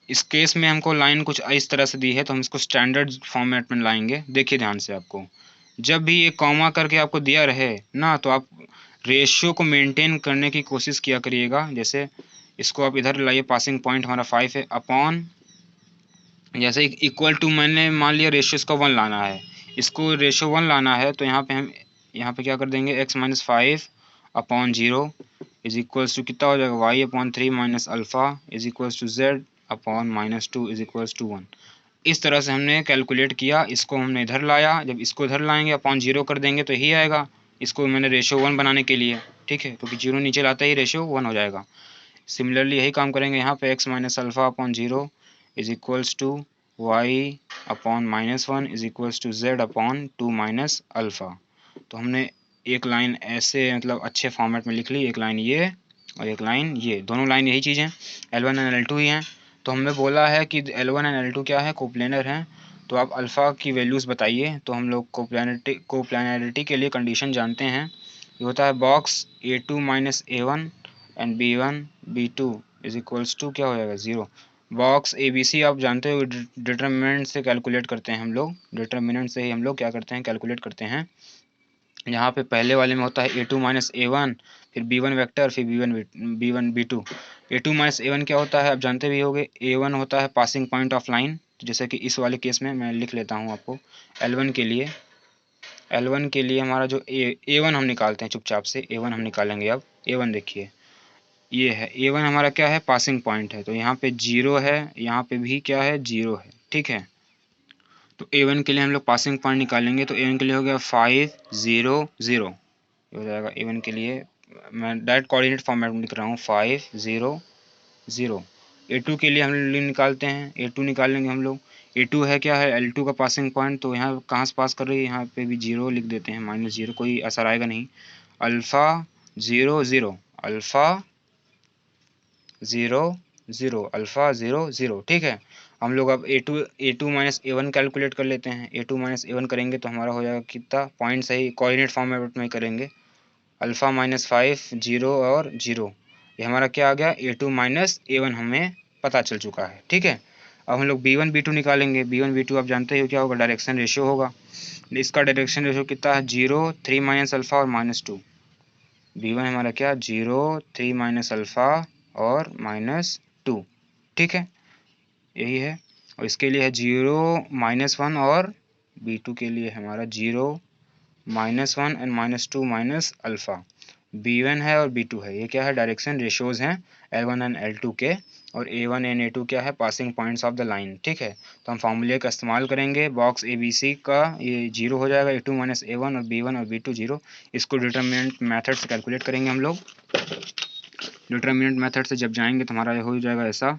इस केस में हमको लाइन कुछ इस तरह से दी है, तो हम इसको स्टैंडर्ड फॉर्मेट में लाएंगे। देखिए ध्यान से, आपको जब भी ये कॉमा करके आपको दिया रहे ना, तो आप रेशियो को मेंटेन करने की कोशिश किया करिएगा। जैसे इसको आप इधर लाइए, पासिंग पॉइंट हमारा 5 है, अपॉन जैसे इक्वल टू, मैंने मान लिया रेशियो इसका 1 लाना है, इसको रेशियो 1 लाना है, तो यहाँ पे हम यहाँ पे क्या कर देंगे, x minus 5 upon 0 is equals to कितना हो जाएगा, y upon 3 minus alpha is equals to z upon -2 is equals to 1। इस तरह से हमने कैलकुलेट किया, इसको हमने इधर लाया, जब इसको इधर लाएंगे अपॉन 0 कर देंगे तो यही आएगा। इसको मैंने रेशियो 1 बनाने के लिए, ठीक है, क्योंकि 0 नीचे लाते ही रेशियो 1 हो जाएगा। सिमिलरली यही काम करेंगे यहाँ पे, x minus alpha upon 0 is equals to y upon -1 is equals to z upon 2 minus alpha. तो हमने एक लाइन ऐसे मतलब अच्छे फॉर्मेट में लिख ली, एक लाइन ये और एक लाइन ये, दोनों लाइन यही चीज़ हैं, L1 एंड L2 ही हैं। तो हमें बोला है कि L1 एंड L2 क्या है, कोप्लेनर हैं। तो आप अल्फ़ा की वैल्यूज़ बताइए। तो हम लोग कोप्लेनरिटी के लिए कंडीशन जानते हैं, ये होता है box A2 minus A1 and B1 B2 is equals to क्या हो जाएगा, 0। बॉक्स ABC आप जानते हो डिटर्मिनेंट से कैलकुलेट करते हैं हम लोग, डिटर्मिनेंट से ही हम लोग क्या करते हैं, कैलकुलेट करते हैं। यहाँ पे पहले वाले में होता है A2 माइनस A1, फिर B1 वेक्टर, फिर B1 B2। A2 minus A1 क्या होता है आप जानते भी होंगे, A1 होता है पासिंग पॉइंट ऑफ लाइन। जैसे कि इस वाले केस में मैं लिख लेता हूँ आपको, L1 के लिए, L1 के लिए हमारा जो A1 हम निकालते हैं चुपचाप से, A1 हम निकालेंगे। अब A1 देखिए, ये है A1 हमारा क्या है, पासिंग पॉइंट है। तो यहाँ पे 0 है, यहाँ पे भी क्या है, 0 है। ठीक है, तो A1 के लिए हम लोग पासिंग पॉइंट निकालेंगे। तो A1 के लिए हो गया 5 0 0, ये हो जाएगा A1 के लिए। मैं डायरेक्ट कोऑर्डिनेट फॉर्मेट में लिख रहा हूँ, 5 0 0। A2 के लिए हम लोग निकालते हैं, A2 निकालेंगे हम लोग। A2 है क्या है, L2 का पासिंग पॉइंट। तो यहाँ कहाँ से पास कर रही है, यहाँ पे भी 0 लिख देते हैं, -0, कोई असर आएगा नहीं। Alpha 0 0, alpha 0 0, alpha 0 0। ठीक है, हम लोग अब A2 माइनस A1 कैलकुलेट कर लेते हैं। A2 माइनस A1 करेंगे तो हमारा हो जाएगा कितना, पॉइंट सही कोऑर्डिनेट फॉर्मेट में करेंगे, अल्फ़ा माइनस 5 0 और 0। ये हमारा क्या आ गया, A2 माइनस A1 हमें पता चल चुका है। ठीक है, अब हम लोग B1 B2 निकालेंगे। B1 B2 आप जानते हो क्या होगा, डायरेक्शन रेशियो होगा। इसका डायरेक्शन रेशियो कितना है, 0 3 माइनस अल्फ़ा और -2। B1 हमारा क्या, 0 3 माइनस अल्फ़ा और -2। ठीक है, यही है। और इसके लिए है 0 -1, और B2 के लिए हमारा 0 -1 एंड -2 माइनस अल्फ़ा। B1 है और B2 है, ये क्या है, डायरेक्शन रेशियोज़ हैं L1 एंड L2 के। और A1 एंड A2 क्या है, passing points of the line. ठीक है, तो हम फार्मूले का इस्तेमाल करेंगे, बॉक्स ABC का ये 0 हो जाएगा, A2 माइनस A1 और B1 और B2 0। इसको डिटर्मिनेंट मेथड से कैलकुलेट करेंगे हम लोग। डिटर्मिनेंट मेथड से जब जाएंगे तो हमारा हो जाएगा ऐसा।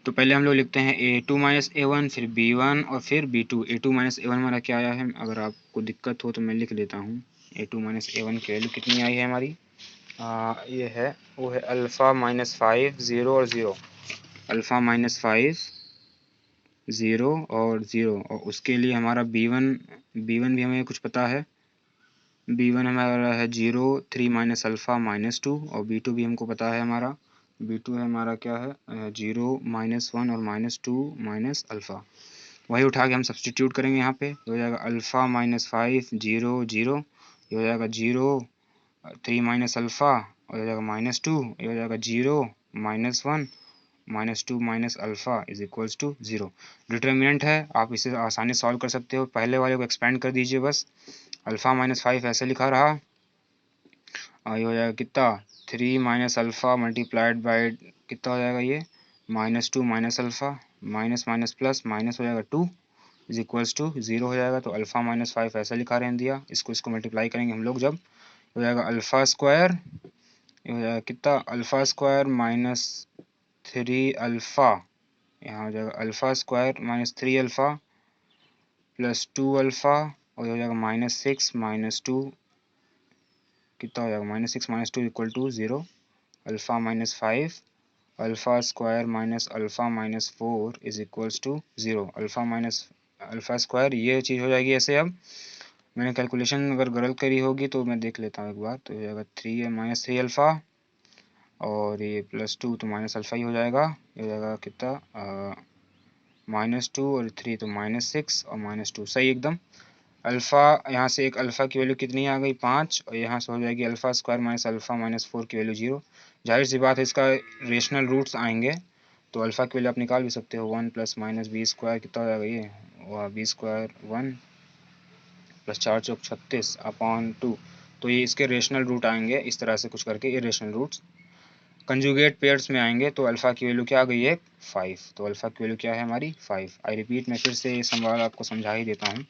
तो पहले हम लोग लिखते हैं A2 माइनस A1, फिर B1 और फिर B2। A2 माइनस A1 हमारा क्या आया है, अगर आपको दिक्कत हो तो मैं लिख लेता हूँ। A2 माइनस A1 की वैल्यू कितनी आई है हमारी, ये है, वो है अल्फ़ा माइनस 5 0 और 0, अल्फ़ा माइनस 5 0 और 0। और उसके लिए हमारा B1 भी हमें कुछ पता है। B1 हमारा है 0 3 माइनस अल्फ़ा -2, और B2 भी हमको पता है हमारा। B2 है हमारा क्या है, 0 -1 और -2 माइनस अल्फ़ा। वही उठा के हम सब्सटीट्यूट करेंगे यहाँ पे, हो जाएगा अल्फ़ा माइनस 5 0 0, ये हो जाएगा 0 3 माइनस अल्फ़ा, और हो जाएगा -2, ये हो जाएगा 0 -1 -2 minus alpha is equals to 0। Determinant है, आप इसे आसानी से सॉल्व कर सकते हो। पहले वाले को एक्सपेंड कर दीजिए बस, अल्फ़ा माइनस 5 ऐसे लिखा रहा, और ये हो जाएगा कितना 3 माइनस अल्फ़ा मल्टीप्लाइड बाय कितना हो जाएगा ये -2 minus alpha minus minus plus minus हो जाएगा 2 इज इक्वल्स टू 0 हो जाएगा। तो अल्फ़ा माइनस 5 ऐसा लिखा रहने दिया, इसको मल्टीप्लाई करेंगे हम लोग, जब हो जाएगा अल्फ़ा स्क्वायर, ये हो जाएगा कितना अल्फ़ा स्क्वायर माइनस 3 अल्फ़ा, यहाँ हो जाएगा alpha square minus 3 alpha plus 2 alpha, और हो जाएगा -6 माइनस 2 कितना हो जाएगा -6 minus 2 equal to 0। Alpha minus 5 alpha square minus alpha minus 4 is equals to 0। Alpha minus alpha square ये चीज़ हो जाएगी ऐसे। अब मैंने कैलकुलेशन अगर गलत करी होगी तो मैं देख लेता हूँ एक बार। तो हो जाएगा 3 माइनस 3 अल्फ़ा और ये प्लस 2 तो माइनस अल्फ़ा ही हो जाएगा। ये हो जाएगा कितना -2 और 3 तो -6 और -2 सही एकदम। अल्फ़ा यहाँ से एक अल्फ़ा की वैल्यू कितनी आ गई 5, और यहाँ से हो जाएगी alpha square minus alpha minus 4 की वैल्यू 0। जाहिर सी बात है इसका रेशनल रूट्स आएंगे, तो अल्फ़ा की वैल्यू आप निकाल भी सकते हो। 1 प्लस माइनस बी स्क्वायर कितना हो जाएगा ये बी स्क्वायर 1 प्लस 4 चौक 36 अपॉन 2। तो ये इसके रेशनल रूट आएंगे इस तरह से कुछ करके, ये रेशनल रूट्स कंजुगेट पेयर्स में आएंगे। तो अल्फ़ा की वैल्यू क्या आ गई है 5, तो अल्फ़ा की वैल्यू क्या है हमारी 5। आई रिपीट, मैं फिर से ये सवाल आपको समझा ही देता हूँ।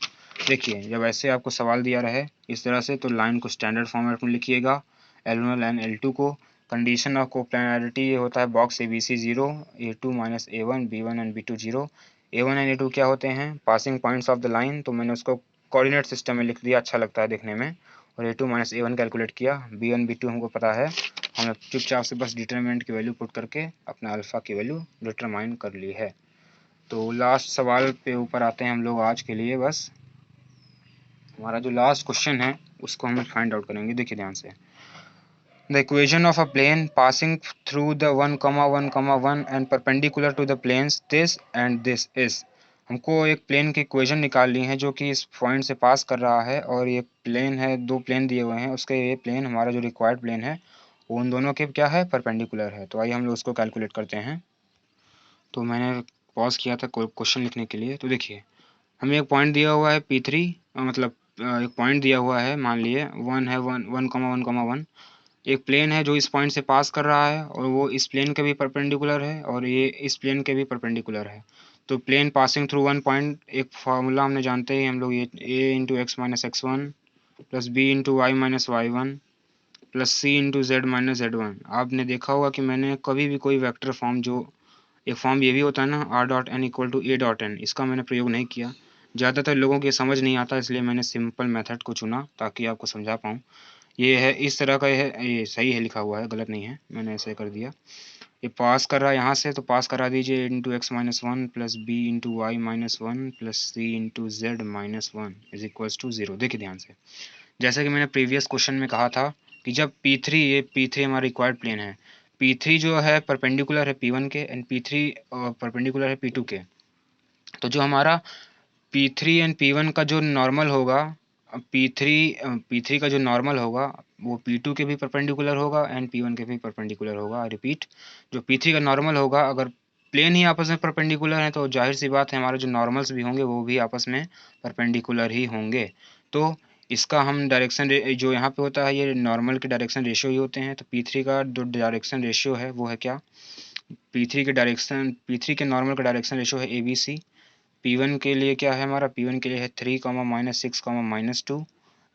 देखिए जब ऐसे आपको सवाल दिया रहे इस तरह से, तो लाइन को स्टैंडर्ड फॉर्मेट में लिखिएगा, L1 एंड L2 को। कंडीशन ऑफ कोप्लानरिटी ये होता है box ABC 0, A2 minus A1, B1 and B2 0। A1 and A2 क्या होते हैं passing points of the line, तो मैंने उसको कोऑर्डिनेट सिस्टम में लिख दिया, अच्छा लगता है देखने में। और A2 माइनस A1 कैलकुलेट किया, B1 B2 हमको पता है, हमने चुपचाप से बस डिटरमिनेंट की वैल्यू पुट करके अपना अल्फ़ा की वैल्यू डिटरमाइन कर ली है। तो लास्ट सवाल पे ऊपर आते हैं हम लोग आज के लिए। बस हमारा जो लास्ट क्वेश्चन है उसको हम फाइंड आउट करेंगे। देखिए ध्यान से, the equation of a plane passing through the 1,1,1 and perpendicular to the planes this and this is. हमको एक प्लेन की इक्वेशन निकालनी है जो कि इस पॉइंट से पास कर रहा है, और ये प्लेन है, दो प्लेन दिए हुए हैं, उसके ये प्लेन हमारा जो रिक्वायर्ड प्लेन है वो उन दोनों के क्या है परपेंडिकुलर है। तो आइए हम लोग उसको कैलकुलेट करते हैं। तो मैंने पॉज किया था क्वेश्चन लिखने के लिए। तो देखिए हमें एक पॉइंट दिया हुआ है P3, मतलब एक पॉइंट दिया हुआ है, मान लिए 1 है, 1,1,1 एक प्लेन है जो इस पॉइंट से पास कर रहा है, और वो इस प्लेन के भी परपेंडिकुलर है और ये इस प्लेन के भी परपेंडिकुलर है। तो plane passing through one point, एक फार्मूला हमने जानते हैं हम लोग, ये a into x minus x1 plus b into y minus y1 plus c into z minus z1। आपने देखा होगा कि मैंने कभी भी कोई वेक्टर फॉर्म, जो एक फॉर्म ये भी होता है ना r dot n equal to a dot n, इसका मैंने प्रयोग नहीं किया। ज़्यादातर लोगों को समझ नहीं आता, इसलिए मैंने सिंपल मेथड को चुना ताकि आपको समझा पाऊँ। ये है इस तरह का, ये सही है लिखा हुआ है, गलत नहीं है, मैंने ऐसे कर दिया। ये पास कर रहा है यहाँ से, तो पास करा दीजिए into x minus 1 plus b into y minus 1 plus c into z minus 1 is equals to 0। देखिए ध्यान से, जैसा कि मैंने प्रीवियस क्वेश्चन में कहा था कि जब P3, ये P3 हमारा रिक्वायर्ड प्लेन है, P3 जो है परपेंडिकुलर है P1 के एंड P3 परपेंडिकुलर है P2 के। तो जो हमारा P3 एंड P1 का जो नॉर्मल होगा, P3 का जो नॉर्मल होगा वो P2 के भी परपेंडिकुलर होगा एंड P1 के भी परपेंडिकुलर होगा। रिपीट, जो P3 का नॉर्मल होगा, अगर प्लेन ही आपस में परपेंडिकुलर है तो जाहिर सी बात है हमारे जो नॉर्मल्स भी होंगे वो भी आपस में परपेंडिकुलर ही होंगे। तो इसका हम डायरेक्शन जो यहाँ पे होता है ये नॉर्मल के डायरेक्शन रेशियो ही होते हैं। तो P3 का जो डायरेक्शन रेशियो है वो है क्या, P3 के नॉर्मल का डायरेक्शन रेशियो है ABC। P1 के लिए क्या है हमारा, P1 के लिए है 3, -6, -2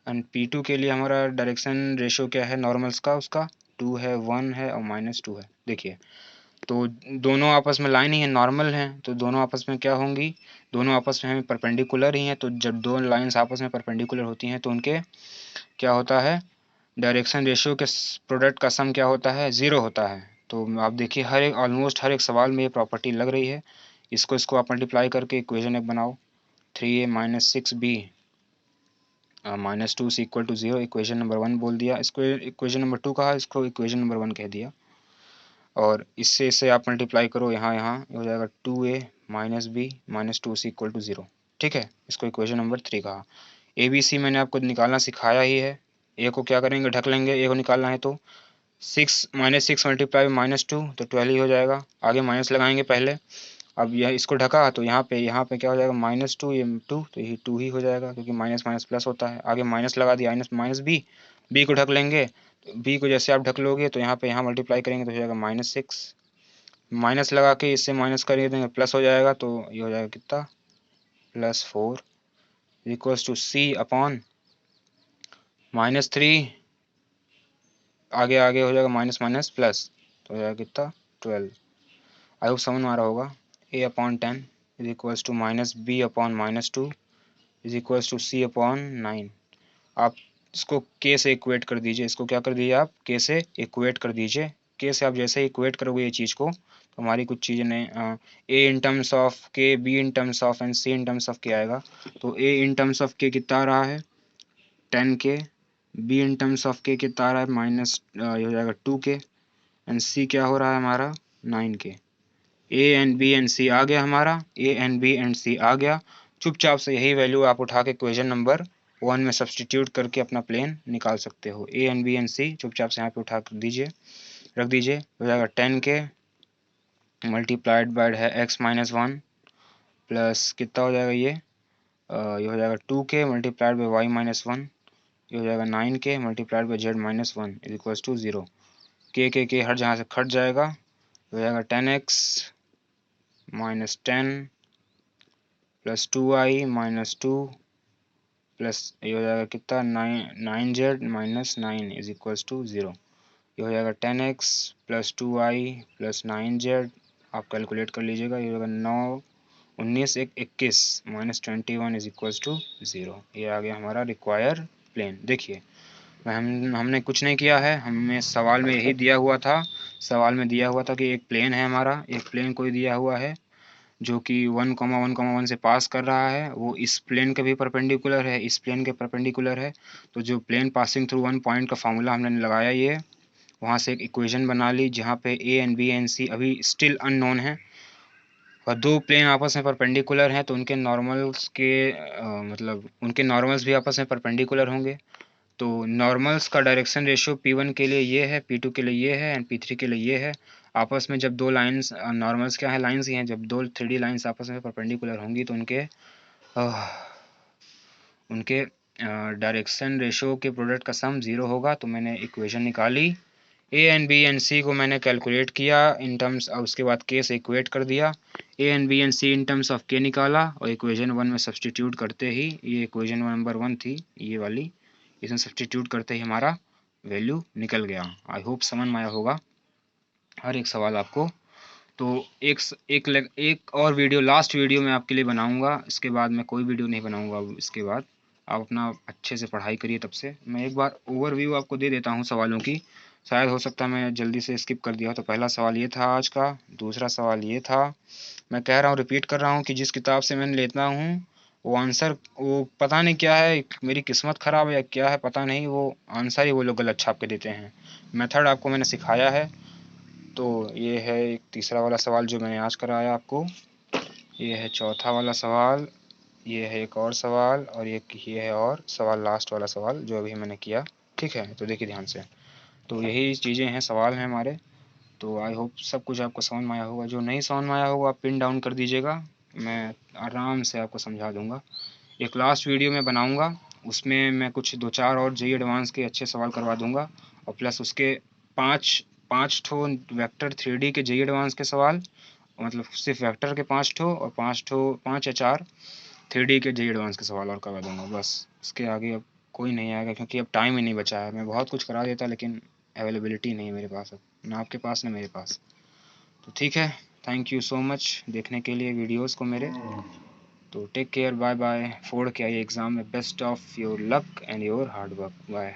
एंड P2 के लिए हमारा डायरेक्शन रेशियो क्या है नॉर्मल्स का, उसका 2 है, 1 है और -2 है। देखिए तो दोनों आपस में लाइन ही है, नॉर्मल हैं, तो दोनों आपस में क्या होंगी, दोनों आपस में हमें परपेंडिकुलर ही हैं। तो जब दो लाइंस आपस में परपेंडिकुलर होती हैं तो उनके क्या होता है, डायरेक्शन रेशियो के प्रोडक्ट का सम क्या होता है, 0 होता है। तो आप देखिए हर एक, ऑलमोस्ट हर एक सवाल में ये प्रॉपर्टी लग रही है। इसको आप मल्टीप्लाई करके इक्वेशन एक बनाओ, 3a माइनस 6b माइनस 2 से इक्वल टू 0, इक्वेशन नंबर 1 बोल दिया। इसको इक्वेशन नंबर 2 कहा, इसको इक्वेशन नंबर 1 कह दिया। और इससे आप मल्टीप्लाई करो, यहाँ हो जाएगा 2a माइनस बी माइनस 2 से इक्वल टू 0। ठीक है, इसको इक्वेशन नंबर 3 कहा। ABC मैंने आपको निकालना सिखाया ही है। ए को क्या करेंगे, ढक लेंगे, ए को निकालना है तो 6 -6 मल्टीप्लाई -2 तो 12 ही हो जाएगा। आगे माइनस लगाएंगे पहले। अब यह इसको ढका तो यहाँ पे क्या हो जाएगा -2, ये 2 तो ये 2 ही हो जाएगा, क्योंकि माइनस माइनस प्लस होता है। आगे माइनस लगा दिया, माइनस बी को ढक लेंगे। बी को जैसे आप ढक लोगे तो यहाँ मल्टीप्लाई करेंगे तो हो जाएगा -6। माइनस लगा के इससे माइनस कर देंगे, प्लस हो जाएगा, तो ये हो जाएगा कितना +4 इक्वल्स टू सी अपॉन -3। आगे आगे हो जाएगा माइनस माइनस प्लस, तो हो जाएगा कितना 12। आई होप समझ में आ रहा होगा। a upon 10 is equals to -b upon -2 is equals to c upon 9। आप इसको k से इक्वेट कर दीजिए। इसको क्या कर दीजिए आप k से इक्वेट कर दीजिए। k से आप जैसे ही इक्वेट करोगे ये चीज़ को, तो हमारी कुछ चीज़ें ने a in terms of k, b in terms of and c in terms of k आएगा। तो a in terms of k कितना आ रहा है 10k, b in terms of k कितना आ रहा है माइनस ये हो जाएगा 2k, एंड c क्या हो रहा है हमारा 9k। A and b and c आ गया हमारा, a and b and c आ गया। चुपचाप से यही वैल्यू आप उठा के इक्वेशन नंबर 1 में सब्सटीट्यूट करके अपना प्लेन निकाल सकते हो। ए एंड बी एंड सी चुपचाप से यहाँ पे उठा कर दीजिए, रख दीजिए। हो जाएगा 10k मल्टीप्लाइड बाय है x-1 प्लस कितना हो जाएगा ये हो जाएगा 2k मल्टीप्लाइड बाय y-1। ये हो जाएगा 9k multiplied by z-1 is equals to 0। के हर जहाँ से कट जाएगा, हो जाएगा 10x -10 प्लस 2i -2 प्लस ये हो जाएगा कितना 9z -9 इज इक्वल्स टू 0। ये हो जाएगा 10x plus 2i plus 9z। आप कैलकुलेट कर लीजिएगा। ये होगा 9 19 21 -21 इज इक्वल्स टू 0। ये आ गया हमारा रिक्वायर प्लेन। देखिए हमने कुछ नहीं किया है, हमें सवाल में यही दिया हुआ था। सवाल में दिया हुआ था कि एक प्लेन है हमारा, एक प्लेन कोई दिया हुआ है जो कि 1,1,1 से पास कर रहा है। वो इस प्लेन के भी परपेंडिकुलर है, इस प्लेन के परपेंडिकुलर है। तो जो प्लेन पासिंग थ्रू 1 पॉइंट का फार्मूला हमने लगाया, ये वहाँ से एक इक्वेशन बना ली जहाँ पे ए एंड बी एंड सी अभी स्टिल अननोन है, और दो प्लेन आपस में परपेंडिकुलर हैं, तो उनके नॉर्मल्स के मतलब उनके नॉर्मल्स भी आपस में परपेंडिकुलर होंगे। तो नॉर्मल्स का डायरेक्शन रेशियो P1 के लिए ये है, P2 के लिए ये है एंड P3 के लिए ये है। आपस में जब दो लाइंस, नॉर्मल्स क्या है लाइंस ही हैं, जब दो 3D लाइंस आपस में परपेंडिकुलर होंगी तो उनके डायरेक्शन रेशियो के प्रोडक्ट का सम 0 होगा। तो मैंने इक्वेशन निकाली, ए एंड बी एंड सी को मैंने कैलकुलेट किया इन टर्म्स, और उसके बाद के से इक्वेट कर दिया। A and b and c in terms of के निकाला, और इक्वेशन 1 में सब्सटीट्यूट करते ही, ये इक्वेशन नंबर 1 थी ये वाली, इसमें सब्सटीट्यूट करते ही हमारा वैल्यू निकल गया। आई होप समझ में आया होगा हर एक सवाल आपको। तो एक और वीडियो, लास्ट वीडियो मैं आपके लिए बनाऊंगा। इसके बाद मैं कोई वीडियो नहीं बनाऊंगा। इसके बाद आप अपना अच्छे से पढ़ाई करिए। तब से मैं एक बार ओवरव्यू आपको दे देता हूं सवालों की। शायद हो सकता है मैं जल्दी से स्किप कर दिया। तो पहला सवाल ये था आज का, दूसरा सवाल ये था। मैं कह रहा हूँ, रिपीट कर रहा हूँ कि जिस किताब से मैंने लेता हूँ वो आंसर, वो पता नहीं क्या है, मेरी किस्मत ख़राब है या क्या है पता नहीं, वो आंसर ही वो लोग गलत छाप के देते हैं। मेथड आपको मैंने सिखाया है। तो ये है एक तीसरा वाला सवाल जो मैंने आज कराया आपको। ये है चौथा वाला सवाल। ये है एक और सवाल, और ये है और सवाल, लास्ट वाला सवाल जो अभी मैंने किया। ठीक है, तो देखिए ध्यान से। तो यही चीज़ें हैं, सवाल हैं हमारे। तो आई होप सब कुछ आपको समझ में आया होगा। जो नहीं समझ में आया होगा आप पिन डाउन कर दीजिएगा, मैं आराम से आपको समझा दूंगा। एक लास्ट वीडियो में बनाऊंगा, उसमें मैं कुछ 2-4 और जेईई एडवांस के अच्छे सवाल करवा दूंगा, और प्लस उसके 5 ठो वेक्टर 3D के जेईई एडवांस के सवाल, मतलब सिर्फ वेक्टर के 5 ठो, और 5 या 4 3D के जेईई एडवांस के सवाल और करवा दूंगा। बस इसके आगे अब कोई नहीं आएगा, क्योंकि अब टाइम ही नहीं बचा है। मैं बहुत कुछ करा देता, लेकिन अवेलेबिलिटी नहीं है मेरे पास अब, ना आपके पास ना मेरे पास। तो ठीक है, थैंक यू सो मच देखने के लिए वीडियोस को मेरे। तो टेक केयर, बाय बाय। फोड़ के आइए एग्ज़ाम में, best of your luck and your hard work. Bye.